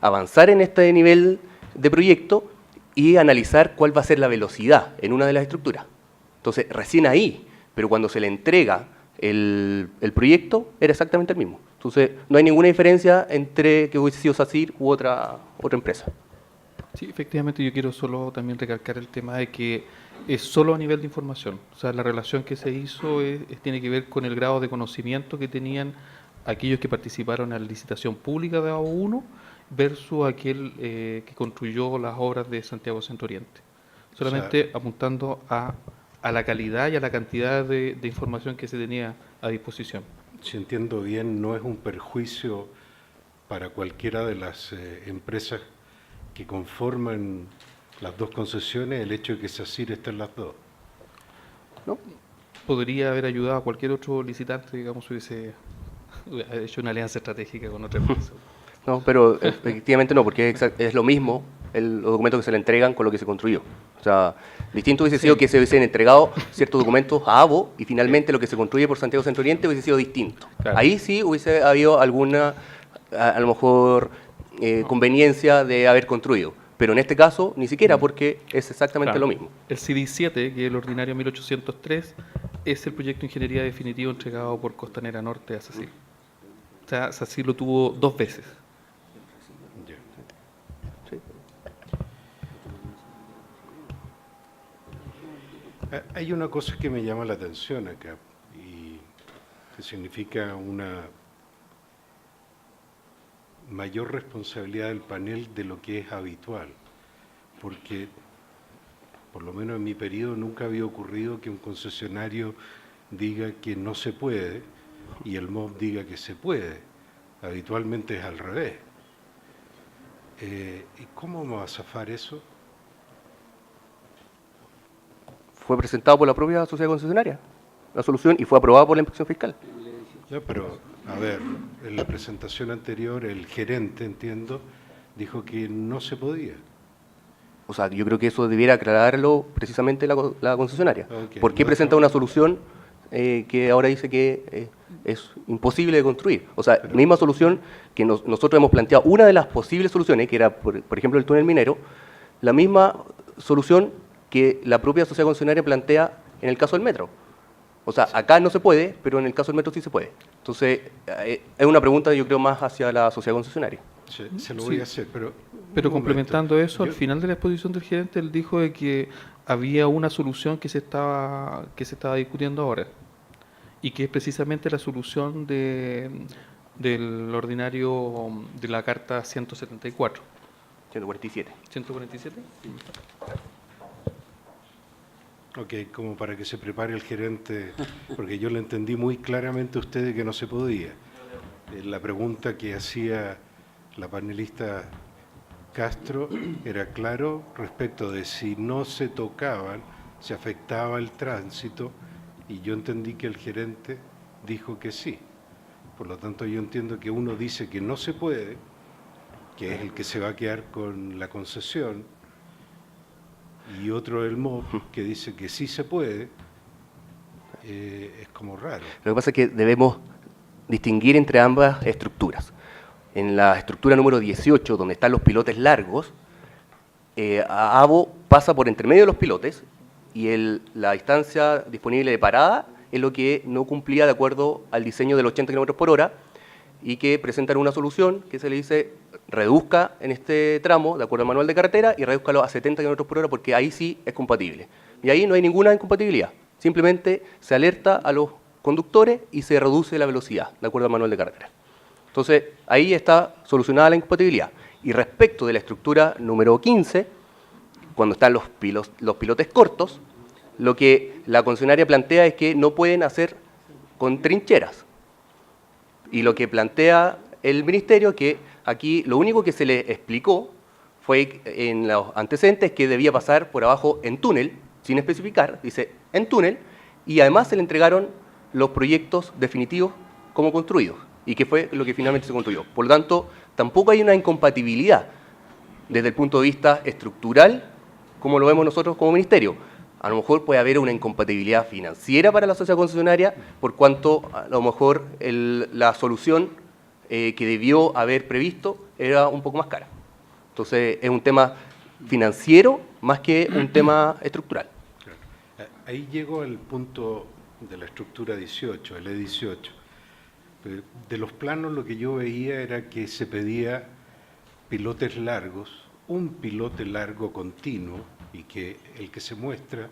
avanzar en este nivel de proyecto y analizar cuál va a ser la velocidad en una de las estructuras. Entonces, recién ahí, pero cuando se le entrega el proyecto, era exactamente el mismo. Entonces, no hay ninguna diferencia entre que hubiese sido SACIR u otra empresa. Sí, efectivamente, yo quiero solo también recalcar el tema de que es solo a nivel de información. O sea, la relación que se hizo tiene que ver con el grado de conocimiento que tenían aquellos que participaron en la licitación pública de AO 1 versus aquel que construyó las obras de Santiago Centro Oriente. Solamente apuntando a la calidad y a la cantidad de información que se tenía a disposición. Si entiendo bien, no es un perjuicio para cualquiera de las empresas que conforman las dos concesiones el hecho de que SACIR esté en las dos. ¿No? Podría haber ayudado a cualquier otro licitante, digamos, hubiese hecho una alianza estratégica con otra empresa. No, pero efectivamente no, porque es lo mismo los documentos que se le entregan con lo que se construyó. O sea, distinto hubiese sido que se hubiesen entregado ciertos documentos a AVO y finalmente lo que se construye por Santiago Centro Oriente hubiese sido distinto. Claro. Ahí sí hubiese habido alguna, a lo mejor, conveniencia de haber construido. Pero en este caso, ni siquiera, porque es exactamente Claro. lo mismo. El CD7, que es el ordinario 1803, es el proyecto de ingeniería definitivo entregado por Costanera Norte a SACIR. O sea, SACIR lo tuvo 2 veces. Ya. Sí. Hay una cosa que me llama la atención acá y que significa una mayor responsabilidad del panel de lo que es habitual, porque por lo menos en mi periodo nunca había ocurrido que un concesionario diga que no se puede y el MOB diga que se puede. Habitualmente es al revés. ¿Y cómo vamos a zafar eso? Fue presentado por la propia sociedad concesionaria la solución y fue aprobada por la inspección fiscal. No, pero, a ver, en la presentación anterior el gerente, entiendo, dijo que no se podía. O sea, yo creo que eso debiera aclararlo precisamente la concesionaria. Ok, ¿Por qué no, presenta no. una solución que ahora dice que es imposible de construir? O sea, misma solución que nosotros hemos planteado, una de las posibles soluciones, que era, por ejemplo, el túnel minero, la misma solución que la propia sociedad concesionaria plantea en el caso del metro. O sea, acá no se puede, pero en el caso del metro sí se puede. Entonces, es una pregunta, yo creo, más hacia la sociedad concesionaria. Se lo voy a hacer, pero... Pero un complementando momento. eso, al final de la exposición del gerente, él dijo de que había una solución que se estaba discutiendo ahora, y que es precisamente la solución del ordinario de la Carta 174. 147. ¿147? Ok, como para que se prepare el gerente, porque yo le entendí muy claramente a usted que no se podía. La pregunta que hacía la panelista Castro era claro respecto de si no se tocaban, se afectaba el tránsito, y yo entendí que el gerente dijo que sí. Por lo tanto, yo entiendo que uno dice que no se puede, que es el que se va a quedar con la concesión, y otro el MOP, que dice que sí se puede. Es como raro. Lo que pasa es que debemos distinguir entre ambas estructuras. En la estructura número 18, donde están los pilotes largos, AVO pasa por entre medio de los pilotes y la distancia disponible de parada es lo que no cumplía de acuerdo al diseño del 80 km por hora y que presentan una solución que se le dice reduzca en este tramo de acuerdo al manual de carretera y redúzcalo a 70 km por hora porque ahí sí es compatible. Y ahí no hay ninguna incompatibilidad. Simplemente se alerta a los conductores y se reduce la velocidad de acuerdo al manual de carretera. Entonces, ahí está solucionada la incompatibilidad. Y respecto de la estructura número 15, cuando están los pilotes cortos, lo que la concesionaria plantea es que no pueden hacer con trincheras. Y lo que plantea el ministerio, que aquí lo único que se le explicó fue en los antecedentes que debía pasar por abajo en túnel, sin especificar, dice en túnel, y además se le entregaron los proyectos definitivos como construidos, y que fue lo que finalmente se construyó. Por lo tanto, tampoco hay una incompatibilidad desde el punto de vista estructural, como lo vemos nosotros como ministerio. A lo mejor puede haber una incompatibilidad financiera para la sociedad concesionaria, por cuanto a lo mejor la solución que debió haber previsto era un poco más cara. Entonces, es un tema financiero más que un tema estructural. Claro. Ahí llego al punto de la estructura 18, el E18. De los planos lo que yo veía era que se pedía pilotes largos, un pilote largo continuo, y que el que se muestra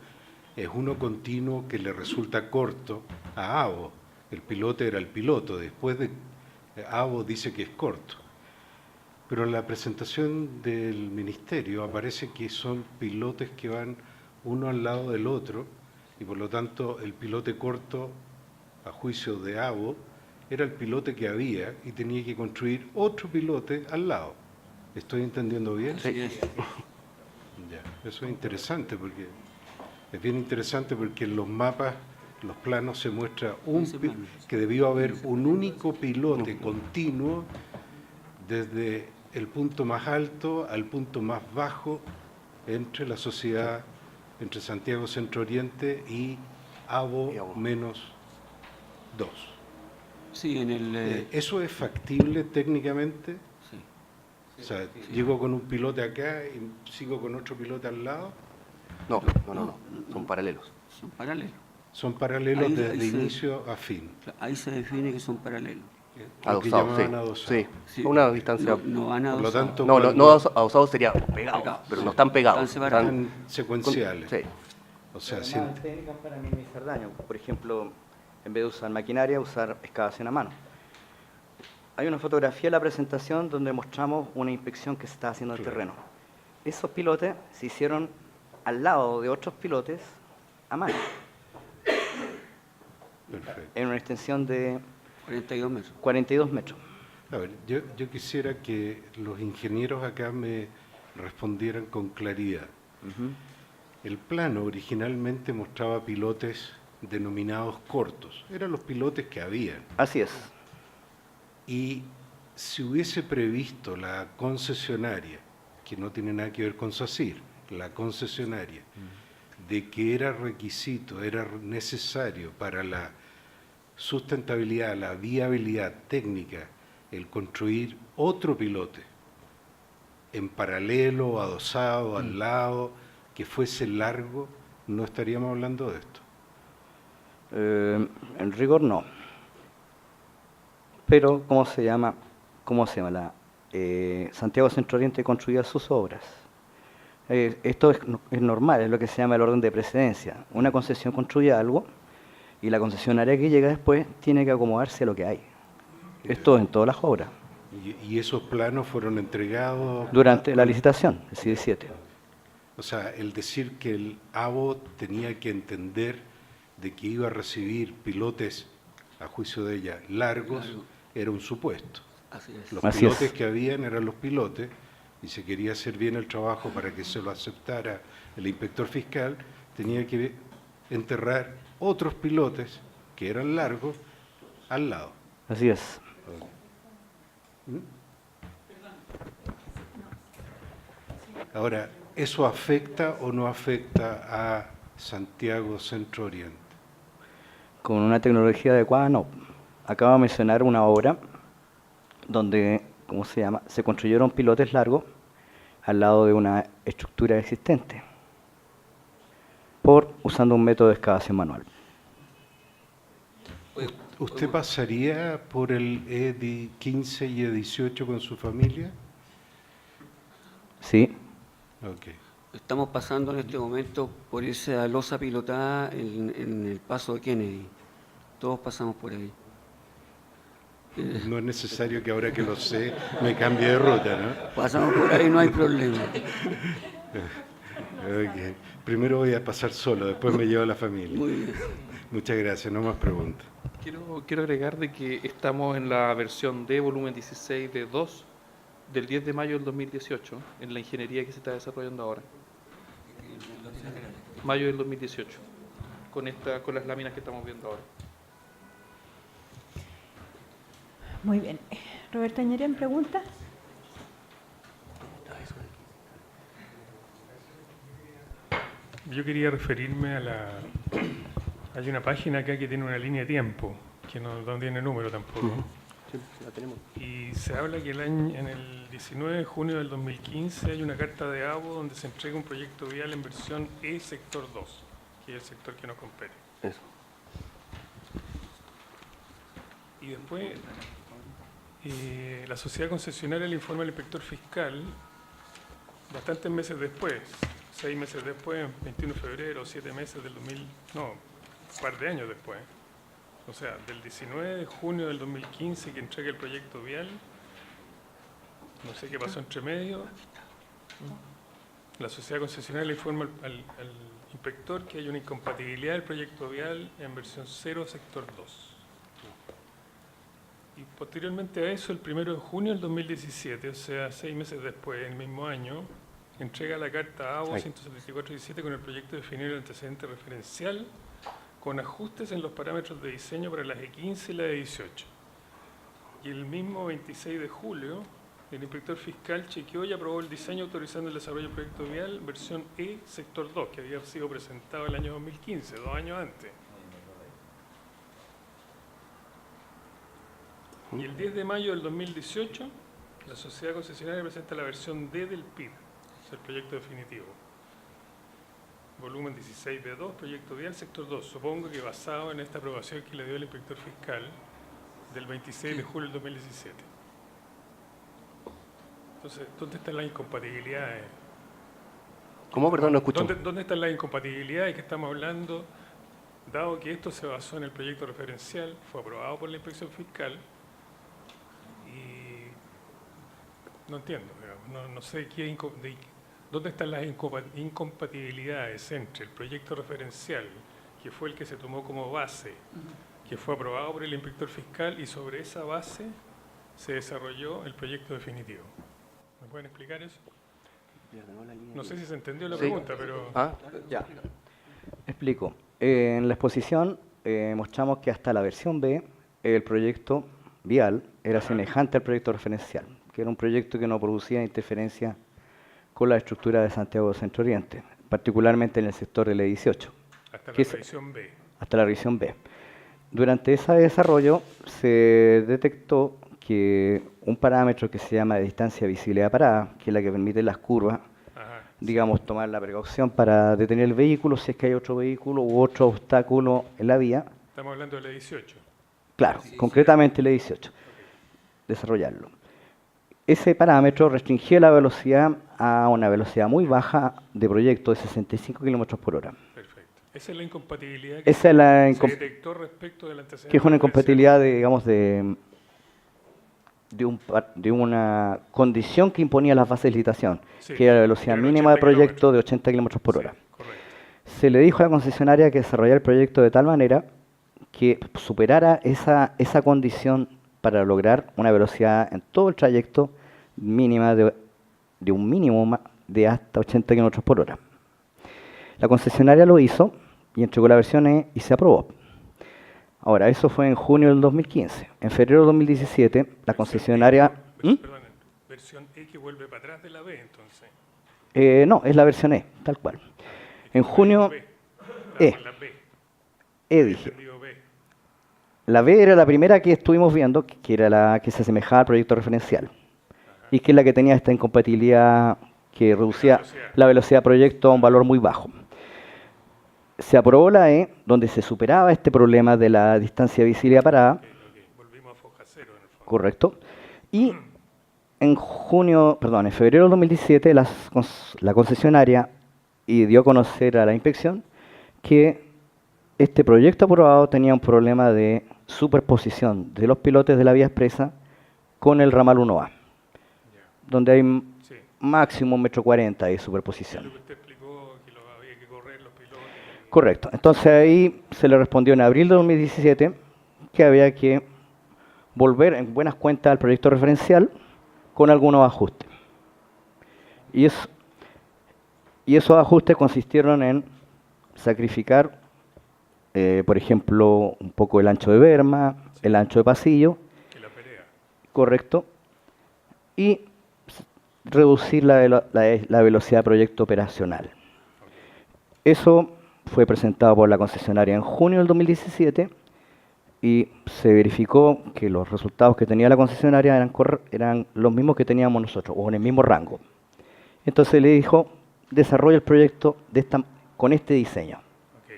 es uno continuo que le resulta corto a AVO. El pilote era el piloto, después de AVO dice que es corto. Pero en la presentación del ministerio aparece que son pilotes que van uno al lado del otro, y por lo tanto el pilote corto, a juicio de AVO, era el pilote que había y tenía que construir otro pilote al lado. ¿Estoy entendiendo bien? Así es. Ya, eso es interesante porque es bien interesante porque en los mapas, los planos se muestra que debió haber un único pilote continuo desde el punto más alto al punto más bajo entre la sociedad, entre Santiago Centro Oriente y AVO menos 2. Sí, en el... ¿Eso es factible técnicamente? sí. O sea, llego con un pilote acá y sigo con otro pilote al lado. No, son paralelos. Son paralelos. Son paralelos Ahí- desde ahí se- inicio a fin. Ahí se define que son paralelos. Lo que Adosados, llamaban adosados. sí. Sí. Una distancia... No van a Por lo tanto, No, cuando adosados sería pegados, Pegados. pero no están pegados. Están separados. están secuenciales. Sí. O sea, Pero más técnicas para minimizar daño. Por ejemplo, en vez de usar maquinaria, usar excavación a mano. Hay una fotografía en la presentación donde mostramos una inspección que se está haciendo en el terreno. Esos pilotes se hicieron al lado de otros pilotes a mano, perfecto. en una extensión de 42 metros. 42 metros. A ver, yo quisiera que los ingenieros acá me respondieran con claridad. El plano originalmente mostraba pilotes denominados cortos, eran los pilotes que habían. Así es. Y si hubiese previsto la concesionaria, que no tiene nada que ver con SACIR, la concesionaria, de que era requisito, era necesario para la sustentabilidad, la viabilidad técnica, el construir otro pilote en paralelo, adosado, al lado, que fuese largo, no estaríamos hablando de esto. En rigor no. Pero, ¿cómo se llama? Santiago Centro Oriente construía sus obras. Esto es normal, es lo que se llama el orden de precedencia. Una concesión construye algo y la concesionaria que llega después tiene que acomodarse a lo que hay. Esto en todas las obras. Y esos planos fueron entregados Durante la licitación, el CID 7. O sea, el decir que el ABO tenía que entender de que iba a recibir pilotes, a juicio de ella, largos, era un supuesto. Así es. Los Así pilotes es. que habían eran los pilotes y se quería hacer bien el trabajo para que se lo aceptara el inspector fiscal, tenía que enterrar otros pilotes que eran largos al lado. Así es. Ahora, ¿eso afecta o no afecta a Santiago Centro Oriente? Con una tecnología adecuada, no. Acabo de mencionar una obra donde, ¿cómo se llama? Se construyeron pilotes largos al lado de una estructura existente, usando un método de excavación manual. ¿Usted pasaría por el E15 y E18 con su familia? Sí, Ok. Estamos pasando en este momento por esa losa pilotada en el paso de Kennedy. Todos pasamos por ahí. No es necesario que ahora que lo sé me cambie de ruta, ¿no? Pasamos por ahí, no hay problema. Ok. Primero voy a pasar solo, después me llevo a la familia. Muy bien. Muchas gracias, no más preguntas. Quiero agregar de que estamos en la versión D, volumen 16 de 2, del 10 de mayo del 2018, en la ingeniería que se está desarrollando ahora. Mayo del 2018, con las láminas que estamos viendo ahora. Muy bien. Roberto Añerén, ¿pregunta? Yo quería referirme a la... Hay una página acá que tiene una línea de tiempo, que no tiene número tampoco. Sí, la tenemos. Y se habla que en el 19 de junio del 2015 hay una carta de ABO donde se entrega un proyecto vial en versión E sector 2, que es el sector que nos compete. Eso. Y después, la sociedad concesionaria le informa al inspector fiscal bastantes meses después, 6 meses después, 21 de febrero, 7 meses del 2000, no, un par de años después. O sea, del 19 de junio del 2015 que entrega el proyecto vial, no sé qué pasó entre medio, la sociedad concesionaria le informa al inspector que hay una incompatibilidad del proyecto vial en versión 0, sector 2. Y posteriormente a eso, el 1 de junio del 2017, o sea, 6 meses después, el mismo año, entrega la carta ABO 17417 con el proyecto de definir el antecedente referencial con ajustes en los parámetros de diseño para la E15 y la E18. Y el mismo 26 de julio, el inspector fiscal chequeó y aprobó el diseño autorizando el desarrollo del proyecto vial versión E, sector 2, que había sido presentado el año 2015, 2 años antes. Y el 10 de mayo del 2018, la sociedad concesionaria presenta la versión D del PID, es el proyecto definitivo. Volumen 16 de 2, proyecto vial, sector 2. Supongo que basado en esta aprobación que le dio el inspector fiscal del 26 de julio del 2017. Entonces, ¿dónde están las incompatibilidades? ¿Cómo? Perdón, no escucho. ¿Dónde están las incompatibilidades que estamos hablando? Dado que esto se basó en el proyecto referencial, fue aprobado por la inspección fiscal, y no entiendo, no sé dónde están las incompatibilidades entre el proyecto referencial, que fue el que se tomó como base, que fue aprobado por el inspector fiscal, y sobre esa base se desarrolló el proyecto definitivo. ¿Me pueden explicar eso? No sé si se entendió la Sí. pregunta, pero... Ya. Explico. En la exposición mostramos que hasta la versión B el proyecto vial era semejante al proyecto referencial, que era un proyecto que no producía interferencia con la estructura de Santiago Centro Oriente, particularmente en el sector de la 18. Hasta la que es- revisión B. hasta la revisión B. Durante ese desarrollo se detectó que un parámetro que se llama distancia de visibilidad parada, que es la que permite las curvas, Ajá. digamos, tomar la precaución para detener el vehículo si es que hay otro vehículo u otro obstáculo en la vía. Estamos hablando de la 18. Claro, concretamente la 18, desarrollarlo. Ese parámetro restringía la velocidad a una velocidad muy baja de proyecto de 65 km por hora. Perfecto. Esa es la incompatibilidad Esa es la se detectó respecto del antecedente. que es una comercial. incompatibilidad, digamos, de una condición que imponía las bases de licitación, Sí, que era la velocidad eran mínima de 80 proyecto kilómetros. de 80 km por hora. Sí, correcto. Se le dijo a la concesionaria que desarrollara el proyecto de tal manera que superara esa condición para lograr una velocidad en todo el trayecto mínima de un mínimo de hasta 80 km por hora. La concesionaria lo hizo y entregó la versión E y se aprobó. Ahora, eso fue en junio del 2015. En febrero del 2017, la concesionaria... Perdón, versión E que vuelve para atrás de la B, entonces. No, es la versión E, tal cual. En junio, B. E. La B. E dije. Entendido B. La B era la primera que estuvimos viendo, que era la que se asemejaba al proyecto referencial. Y que es la que tenía esta incompatibilidad que reducía la velocidad de proyecto a un valor muy bajo. Se aprobó la E, donde se superaba este problema de la distancia de visibilidad parada. Ok. Volvimos a foja cero en el fondo. Correcto. Y en febrero del 2017, la concesionaria dio a conocer a la inspección que este proyecto aprobado tenía un problema de superposición de los pilotes de la vía expresa con el ramal 1A, donde hay Sí. máximo 1,40 m de Es superposición. lo que usted explicó, que había que correr los pilotos. Correcto. Entonces ahí se le respondió en abril de 2017 que había que volver en buenas cuentas al proyecto referencial con algunos ajustes. Y esos ajustes consistieron en sacrificar, por ejemplo, un poco el ancho de berma, el ancho de pasillo, Que la pelea. correcto, y reducir la velocidad de proyecto operacional. Eso fue presentado por la concesionaria en junio del 2017 y se verificó que los resultados que tenía la concesionaria eran los mismos que teníamos nosotros, o en el mismo rango. Entonces le dijo, desarrolla el proyecto con este diseño. Ok.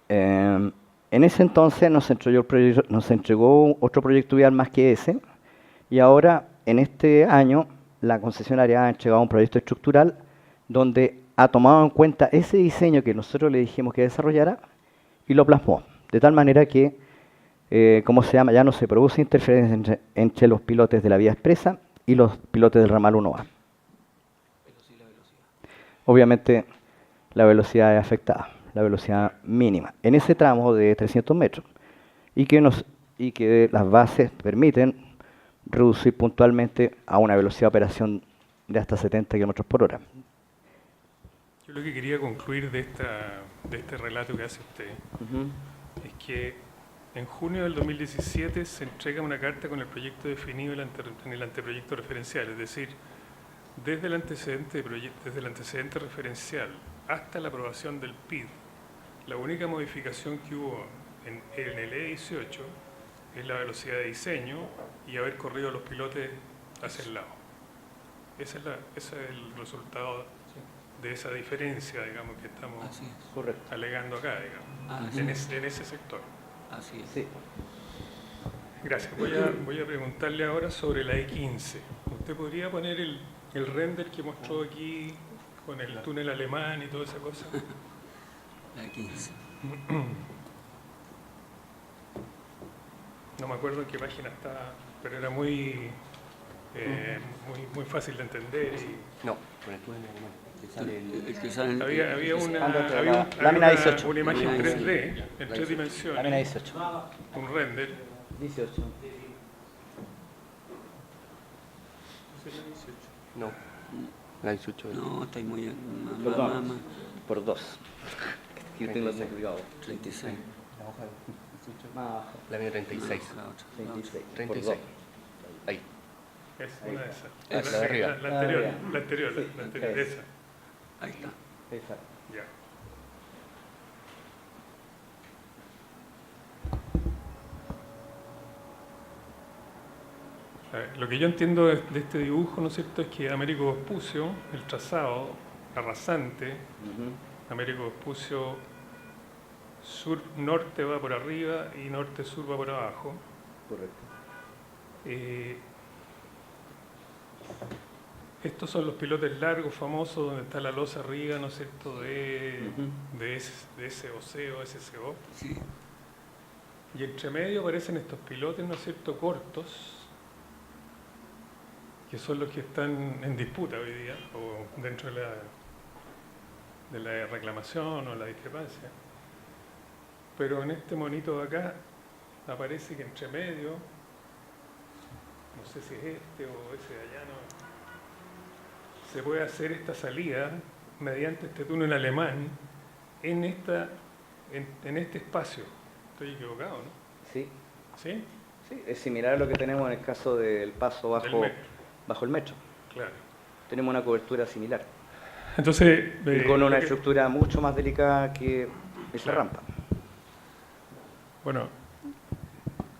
En ese entonces nos entregó otro proyecto vial más que ese, y ahora, en este año, la concesionaria ha entregado un proyecto estructural donde ha tomado en cuenta ese diseño que nosotros le dijimos que desarrollara y lo plasmó. De tal manera que, ya no se produce interferencia entre los pilotes de la vía expresa y los pilotes del ramal 1A. Obviamente, la velocidad es afectada, la velocidad mínima, en ese tramo de 300 metros, y que las bases permiten reducir puntualmente a una velocidad de operación de hasta 70 km por hora. Yo lo que quería concluir de este relato que hace usted es que en junio del 2017 se entrega una carta con el proyecto definido en el anteproyecto referencial, es decir, desde el antecedente referencial hasta la aprobación del PID, la única modificación que hubo en el E18 es la velocidad de diseño y haber corrido los pilotes hacia el lado. Ese es el resultado de esa diferencia, digamos, que estamos Así es. Correcto. alegando acá, digamos, Así en es. ese sector. Así es. Sí. Gracias. Voy a preguntarle ahora sobre la E15. ¿Usted podría poner el render que mostró aquí con el túnel alemán y toda esa cosa? La 15. No me acuerdo en qué página está, pero era muy fácil de entender. No, con el túnel alemán, que sale El que sale en- Había Lámina 18. una imagen Lámina 3D en La 3 dimensiones, Lámina 18. un render, 18. No, la 18. No, está muy... Perdón, por 2. Yo tengo los 36. Más abajo. La mía 36. La otra. 26. 36. Ahí. Es una de esas. Es la de arriba. La anterior, Ah, la anterior, sí, la anterior, ok. esa. Ahí está. Exacto. Ya. A ver, lo que yo entiendo de este dibujo, ¿no es cierto?, es que Américo Vespucio, el trazado arrasante, Américo Vespucio sur-norte va por arriba y norte-sur va por abajo. Correcto. Estos son los pilotes largos, famosos, donde está la losa arriba, ¿no es cierto?, de SOC o SCO. Sí. Y entre medio aparecen estos pilotes, ¿no es cierto?, cortos, que son los que están en disputa hoy día, o dentro de la reclamación o la discrepancia. Pero en este monito de acá aparece que entre medio, no sé si es este o ese de allá, no, se puede hacer esta salida mediante este túnel alemán en este espacio. Estoy equivocado, ¿no? Sí, ¿Sí? sí, es similar a lo que tenemos en el caso del paso Del bajo, metro. bajo el metro. Claro. Tenemos una cobertura similar Entonces, y con una lo que- estructura mucho más delicada que esa Claro. rampa. Bueno,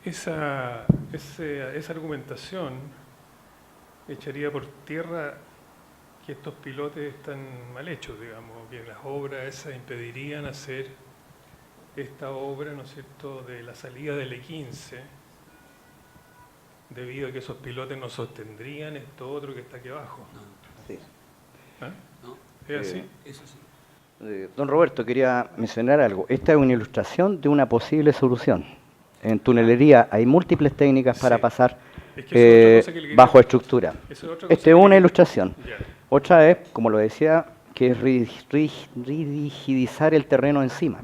esa argumentación echaría por tierra que estos pilotes están mal hechos, digamos, que las obras esas impedirían hacer esta obra, ¿no es cierto?, de la salida del E15, debido a que esos pilotes no sostendrían esto otro que está aquí abajo. Sí. ¿Ah? No, ¿Es así? eso sí. Don Roberto, quería mencionar algo. Esta es una ilustración de una posible solución. En tunelería hay múltiples técnicas para Sí. pasar Es que eso es otra cosa que le quería- bajo estructura. Eso es otra cosa Esta que es le una quería- ilustración. Ya. Otra es, como lo decía, que es rigidizar el terreno encima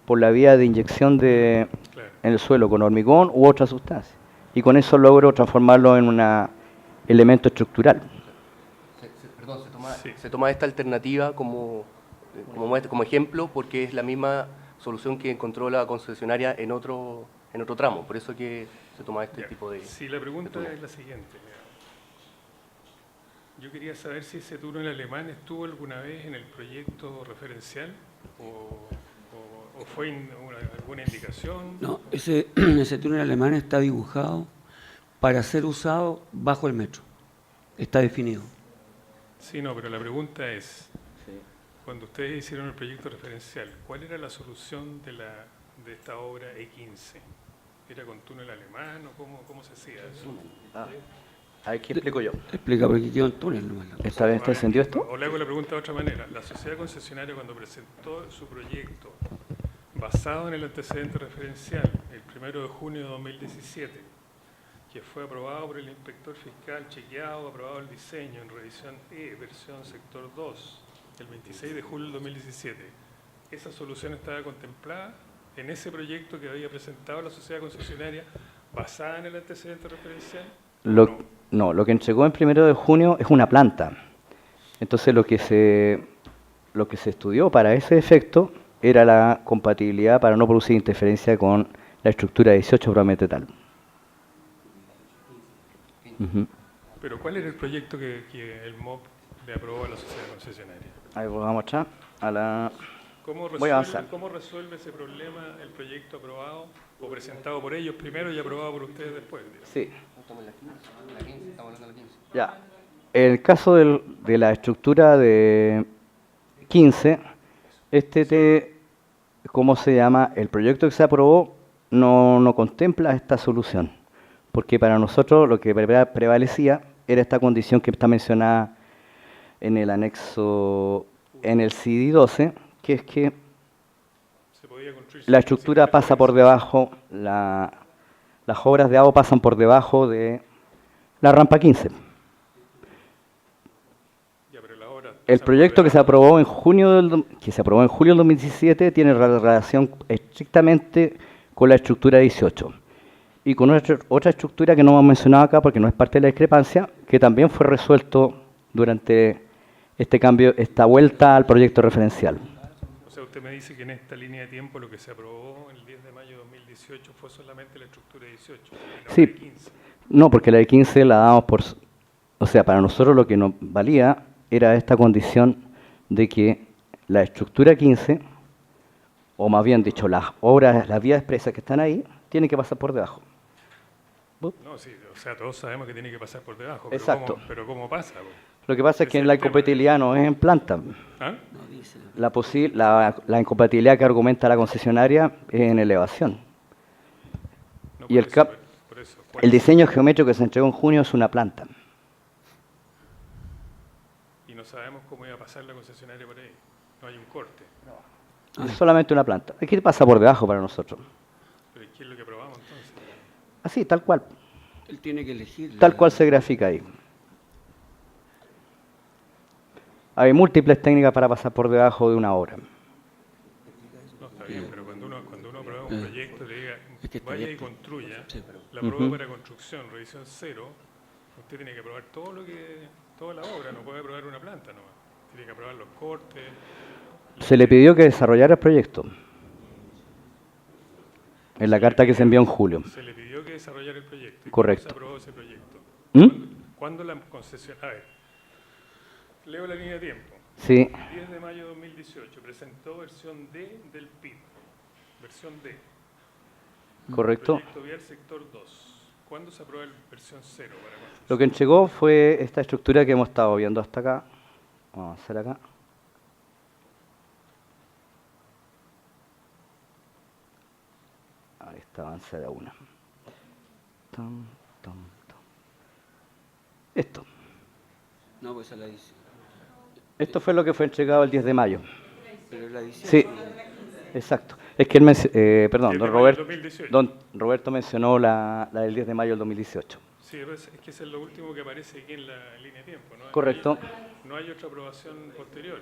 por la vía de inyección Claro. en el suelo con hormigón u otra sustancia. Y con eso logro transformarlo en un elemento estructural. Perdón, Sí. se toma esta alternativa como ejemplo porque es la misma solución que encontró la concesionaria en otro tramo. Por eso que se toma este Ya. tipo de... Sí, la pregunta túnel. es la siguiente. Mira. Yo quería saber si ese túnel alemán estuvo alguna vez en el proyecto referencial o fue alguna indicación. No, ese túnel alemán está dibujado para ser usado bajo el metro. Está definido. Sí, no, pero la pregunta es, cuando ustedes hicieron el proyecto referencial, ¿cuál era la solución de esta obra E15? ¿Era con túnel alemán o cómo se hacía eso? Aquí explico yo. Explica por qué quedó un túnel nomás. la cosa. ¿Esta vez está encendido esto? O le hago la pregunta de otra manera. La sociedad concesionaria, cuando presentó su proyecto basado en el antecedente referencial, el 1 de junio de 2017, que fue aprobado por el inspector fiscal, chequeado, aprobado el diseño en revisión E, versión sector 2, el 26 de julio del 2017, ¿esa solución estaba contemplada en ese proyecto que había presentado la sociedad concesionaria basada en el antecedente referencial? No, lo que entregó en 1 de junio es una planta. Entonces lo que se estudió para ese efecto era la compatibilidad para no producir interferencia con la estructura 18 probablemente tal. Ujú. Pero ¿cuál era el proyecto que el MOP le aprobó a la sociedad concesionaria? Ahí vamos atrás a la... ¿Cómo Voy a avanzar. ¿Cómo resuelve ese problema el proyecto aprobado o presentado por ellos primero y aprobado por ustedes después? Digamos? Sí, Estamos en la 15, estamos hablando de la 15. ya. El caso de la estructura de 15, ¿cómo se llama? El proyecto que se aprobó no contempla esta solución, porque para nosotros lo que prevalecía era esta condición que está mencionada en el anexo, en el CD 12, que es que Se podía construir la sin estructura pasa por debajo, las obras de agua pasan por debajo de la rampa 15. Ya, pero la obra El pasa proyecto por que se aprobó en julio del 2017 tiene relación estrictamente con la estructura 18. y con otra estructura que no hemos mencionado acá porque no es parte de la discrepancia, que también fue resuelto durante este cambio, esta vuelta al proyecto referencial. O sea, usted me dice que en esta línea de tiempo lo que se aprobó el 10 de mayo de 2018 fue solamente la estructura 18 y no Sí. la de 15. No, porque la de 15 la damos por... O sea, para nosotros lo que nos valía era esta condición de que la estructura 15, o más bien dicho, las obras, las vías expresas que están ahí, tienen que pasar por debajo. No, sí, o sea, todos sabemos que tiene que pasar por debajo. Exacto. Pero ¿cómo pasa? Lo que pasa es Ese que es la el tema. incompatibilidad no es en planta. ¿Ah? No dice. La incompatibilidad que argumenta la concesionaria es en elevación. No, Y el por eso. El diseño geométrico que se entregó en junio es una planta. Y no sabemos cómo iba a pasar la concesionaria por ahí. No hay un corte. Es solamente una planta. Aquí pasa por debajo para nosotros. Pero ¿qué es lo que aprobamos entonces? Así, tal cual. Él tiene que elegir. Tal cual se grafica ahí. Hay múltiples técnicas para pasar por debajo de una obra. No, está bien, pero cuando uno aprueba un proyecto, le diga, Es que está vaya y bien. construya, Sí. la prueba para construcción, revisión cero, usted tiene que aprobar toda la obra, no puede aprobar una planta nomás. Tiene que aprobar los cortes. Se le pidió que desarrollara el proyecto. En la carta que se envió en julio. Se le pidió que desarrollara el proyecto. ¿Y Correcto. ¿Cuándo se aprobó ese proyecto? ¿Mm? ¿Cuándo la concesión? A ver, leo la línea de tiempo. Sí, 10 de mayo de 2018, presentó versión D del PIB. Versión D. correcto. Proyecto vial sector 2. ¿Cuándo se aprueba la versión 0 para construcción? Lo que entregó fue esta estructura que hemos estado viendo hasta acá. Vamos a hacer acá. Ahí está, avanza de una. Tam, tam, tam. Esto. No, pues esa la dice. Esto fue lo que fue entregado el 10 de mayo. Pero la dice. Sí, exacto. Es que él perdón, 10 de don mayo Roberto, del 2018. don Roberto mencionó la del 10 de mayo del 2018. Sí, es que es lo último que aparece aquí en la línea de tiempo, ¿no? Correcto. No hay otra aprobación posterior.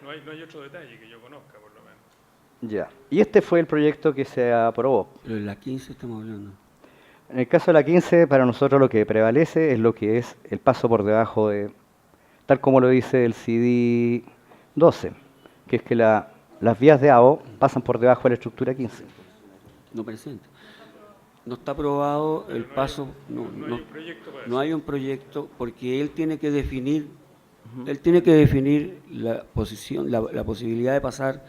No hay otro detalle que yo conozca, por lo menos. Ya. Y este fue el proyecto que se aprobó. Pero en la 15 estamos hablando. En el caso de la 15, para nosotros lo que prevalece es lo que es el paso por debajo de, tal como lo dice el CD 12, que es que las vías de AO pasan por debajo de la estructura 15. No presente. No está aprobado el paso. No hay un proyecto para no eso. hay un proyecto porque él tiene que definir. Él tiene que definir la posición, la posibilidad de pasar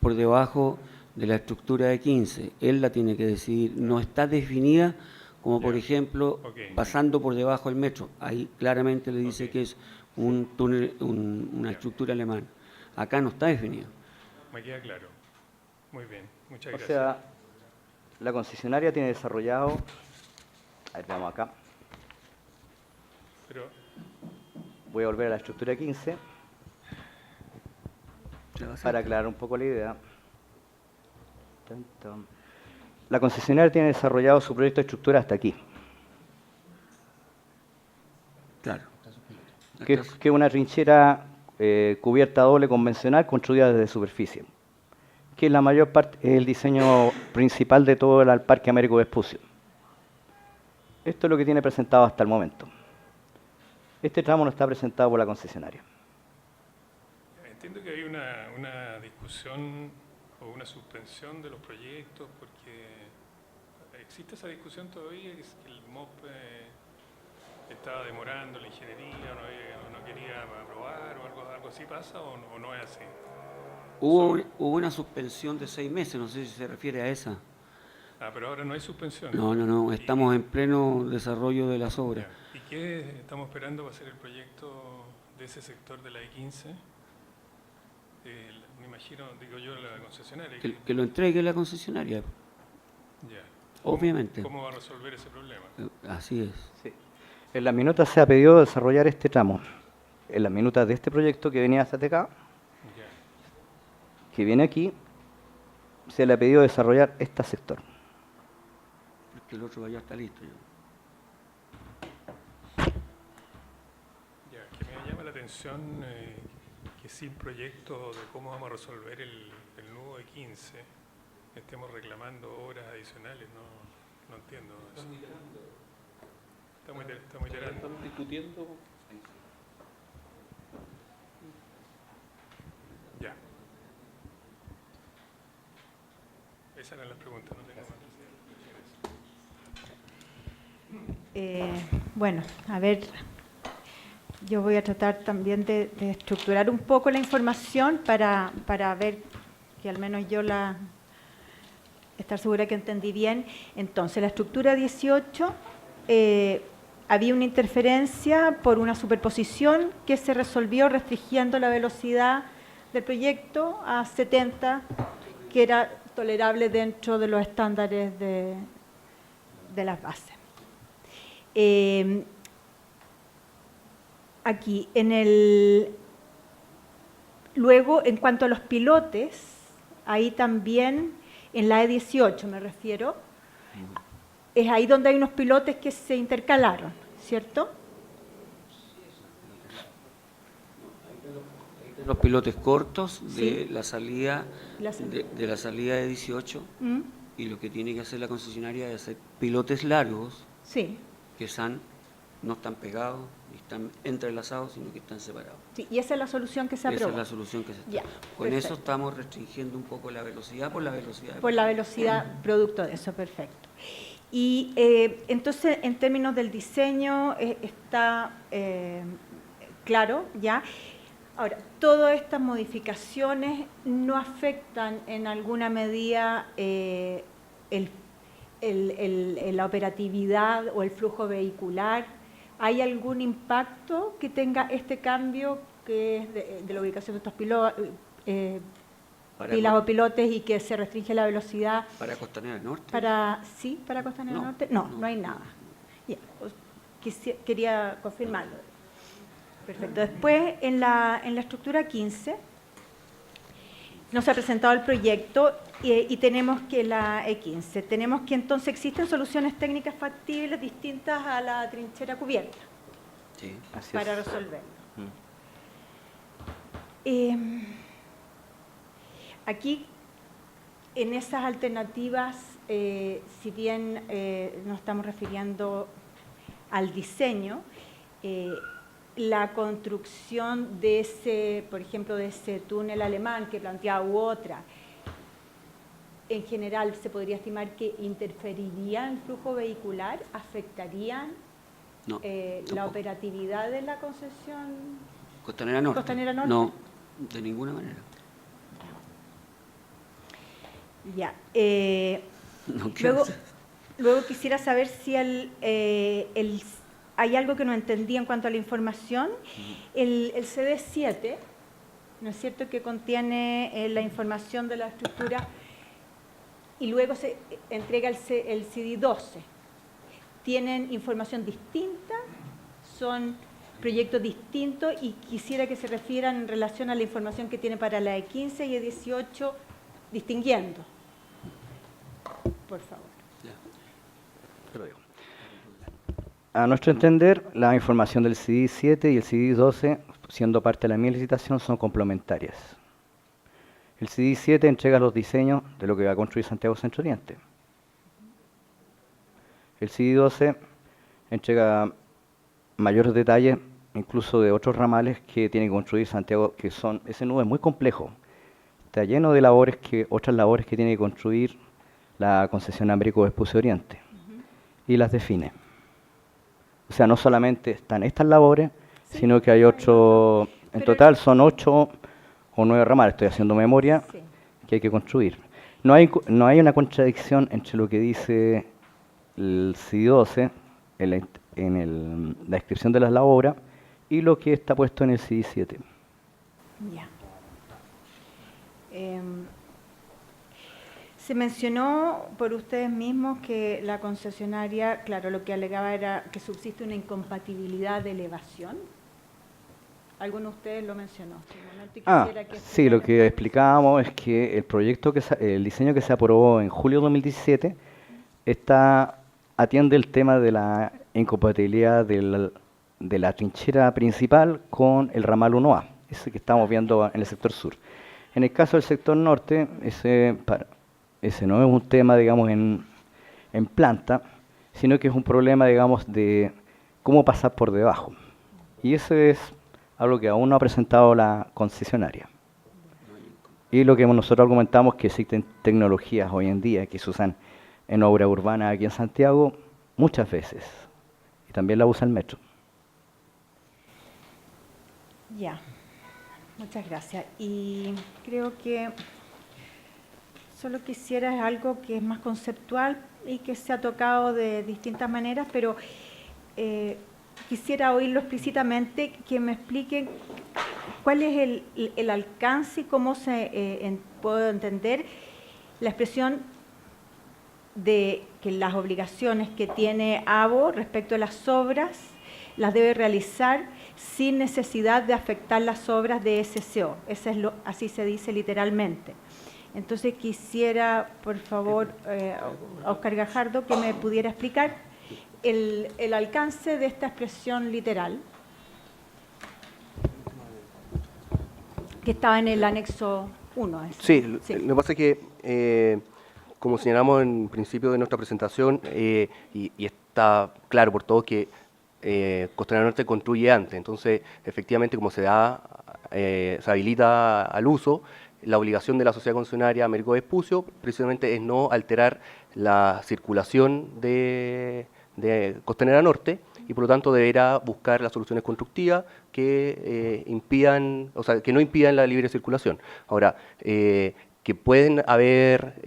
por debajo de la estructura de 15. Él la tiene que decidir. No está definida como, por ejemplo, Ok. pasando por debajo del metro. Ahí claramente le dice Ok. que es un túnel, una estructura alemana. Acá no está definido. Me queda claro. Muy bien, muchas O gracias. sea, la concesionaria tiene desarrollado, a ver, veamos acá, Pero, voy a volver a la estructura 15 para aclarar un poco la idea. Tan, tan. La concesionaria tiene desarrollado su proyecto de estructura hasta aquí, Claro. que es una trinchera cubierta doble convencional construida desde superficie, que la mayor parte es el diseño principal de todo el Parque Américo Vespucio. Esto es lo que tiene presentado hasta el momento. Este tramo no está presentado por la concesionaria. entiendo que hay una discusión o una suspensión de los proyectos porque existe esa discusión todavía, que es que el MOP estaba demorando la ingeniería o no quería aprobar o algo así pasa o no es así. Hubo una suspensión de 6 meses, no sé si se refiere a esa. Ah, pero ahora no hay suspensión. No, estamos en pleno desarrollo de las obras. Ya. ¿Y qué estamos esperando para hacer el proyecto de ese sector de la E15? Me imagino, digo yo, la concesionaria. Que lo entregue la concesionaria, Ya. obviamente. ¿Cómo va a resolver ese problema? Así es. Sí. En las minutas se ha pedido desarrollar este tramo. En las minutas de este proyecto que venía hasta acá, Ya. que viene aquí, se le ha pedido desarrollar este sector. Porque el otro ya está listo. Ya, que me llama la atención que sin proyecto de cómo vamos a resolver el nudo de 15 estemos reclamando horas adicionales, No entiendo eso. Estamos iterando. Estamos discutiendo. Ya. Esas eran las preguntas, no tengo más. Bueno, a ver, yo voy a tratar también de estructurar un poco la información para ver que al menos yo estar segura que entendí bien. Entonces, la estructura 18, había una interferencia por una superposición que se resolvió restringiendo la velocidad del proyecto a 70, que era tolerable dentro de los estándares de las bases. Aquí, luego, en cuanto a los pilotes, ahí también, en la E18 me refiero, es ahí donde hay unos pilotes que se intercalaron, ¿cierto? Los pilotes cortos de Sí. la salida de la salida de 18 ¿Mm? y lo que tiene que hacer la concesionaria es hacer pilotes largos Sí, que no están pegados ni están entrelazados, sino que están separados. sí, y esa es la solución que se Esa aprobó. es la solución que se está. Ya, Con eso perfecto. estamos restringiendo un poco la velocidad por la velocidad. Por la velocidad producto de eso, perfecto. Y entonces, en términos del diseño, está claro, ¿ya? Ahora, todas estas modificaciones no afectan en alguna medida la operatividad o el flujo vehicular. ¿Hay algún impacto que tenga este cambio que es de la ubicación de estos pilas o pilotes y que se restringe la velocidad? Para Costanera Norte. Para Costanera No, Norte? No hay nada. Ya, quería confirmarlo. Perfecto. Después, en la estructura 15, nos ha presentado el proyecto y tenemos que la E15. Tenemos que entonces existen soluciones técnicas factibles distintas a la trinchera cubierta Sí. Así para es. resolverlo. Mm. Aquí, en esas alternativas, si bien nos estamos refiriendo al diseño, la construcción de ese, por ejemplo, de ese túnel alemán que planteaba u otra, en general se podría estimar que interferirían el flujo vehicular, afectarían No, la tampoco. operatividad de la concesión. Costanera Norte. Costanera Norte. No, de ninguna manera. Ya. No quiero Luego quisiera saber si hay algo que no entendí en cuanto a la información. El CD7, ¿no es cierto?, que contiene la información de la estructura y luego se entrega el CD12. ¿Tienen información distinta? ¿Son proyectos distintos? Y quisiera que se refieran en relación a la información que tiene para la E15 y E18, distinguiendo. Por favor. Te lo digo. A nuestro entender, la información del CD7 y el CD12, siendo parte de la misma licitación, son complementarias. El CD7 entrega los diseños de lo que va a construir Santiago Centro Oriente. El CD12 entrega mayores detalles, incluso de otros ramales que tiene que construir Santiago, ese nudo es muy complejo. Está lleno de otras labores que tiene que construir la concesión Américo Vespucio Oriente. Y las define. O sea, no solamente están estas labores, Sí, sino que hay otro, en Pero- total son 8 o 9 ramales, estoy haciendo memoria, Sí. que hay que construir. No hay una contradicción entre lo que dice el CD12 en la descripción de las labores y lo que está puesto en el CD7. Ya. Se mencionó por ustedes mismos que la concesionaria, claro, lo que alegaba era que subsiste una incompatibilidad de elevación. ¿Alguno de ustedes lo mencionó? Sí, un momento, y quisiera que Sí, lo explicaran. que explicábamos es que el diseño que se aprobó en julio de 2017 atiende el tema de la incompatibilidad de la trinchera principal con el ramal 1A, ese que estamos viendo en el sector sur. En el caso del sector norte, ese no es un tema, digamos, en en planta, sino que es un problema, digamos, de cómo pasar por debajo. Y eso es algo que aún no ha presentado la concesionaria. Y lo que nosotros argumentamos es que existen tecnologías hoy en día que se usan en obra urbana aquí en Santiago muchas veces. Y también la usa el metro. Ya, muchas gracias. Y creo que solo quisiera algo que es más conceptual y que se ha tocado de distintas maneras, pero quisiera oírlo explícitamente, que me expliquen cuál es el alcance y cómo puedo entender la expresión de que las obligaciones que tiene ABO respecto a las obras las debe realizar sin necesidad de afectar las obras de SCO. Así se dice literalmente. Entonces quisiera, por favor, a Óscar Gajardo, que me pudiera explicar el alcance de esta expresión literal que estaba en el anexo 1. Sí, lo que pasa es que, como señalamos en principio de nuestra presentación, y está claro por todos que Costanera Norte construye antes, entonces efectivamente como se habilita al uso, la obligación de la sociedad concesionaria Américo Vespucio precisamente es no alterar la circulación de Costanera Norte y por lo tanto deberá buscar las soluciones constructivas que que no impidan la libre circulación. Ahora, que pueden haber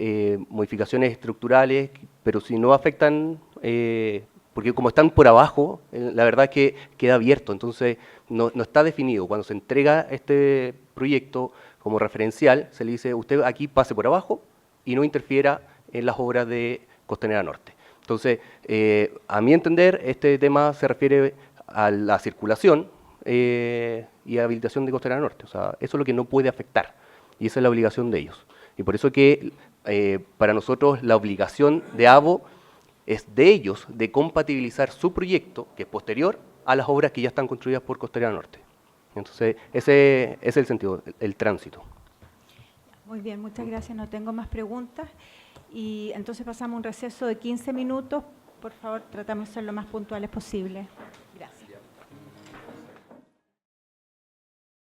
modificaciones estructurales, pero si no afectan, porque como están por abajo, la verdad es que queda abierto, entonces no está definido. Cuando se entrega este proyecto como referencial, se le dice, usted aquí pase por abajo y no interfiera en las obras de Costanera Norte. Entonces, a mi entender, este tema se refiere a la circulación y habilitación de Costanera Norte. O sea, eso es lo que no puede afectar y esa es la obligación de ellos. Y por eso que para nosotros la obligación de ABO es de ellos de compatibilizar su proyecto, que es posterior a las obras que ya están construidas por Costanera Norte. Entonces, ese es el sentido, el tránsito. Muy bien, muchas gracias. No tengo más preguntas. Y entonces pasamos a un receso de 15 minutos. Por favor, tratamos de ser lo más puntuales posible.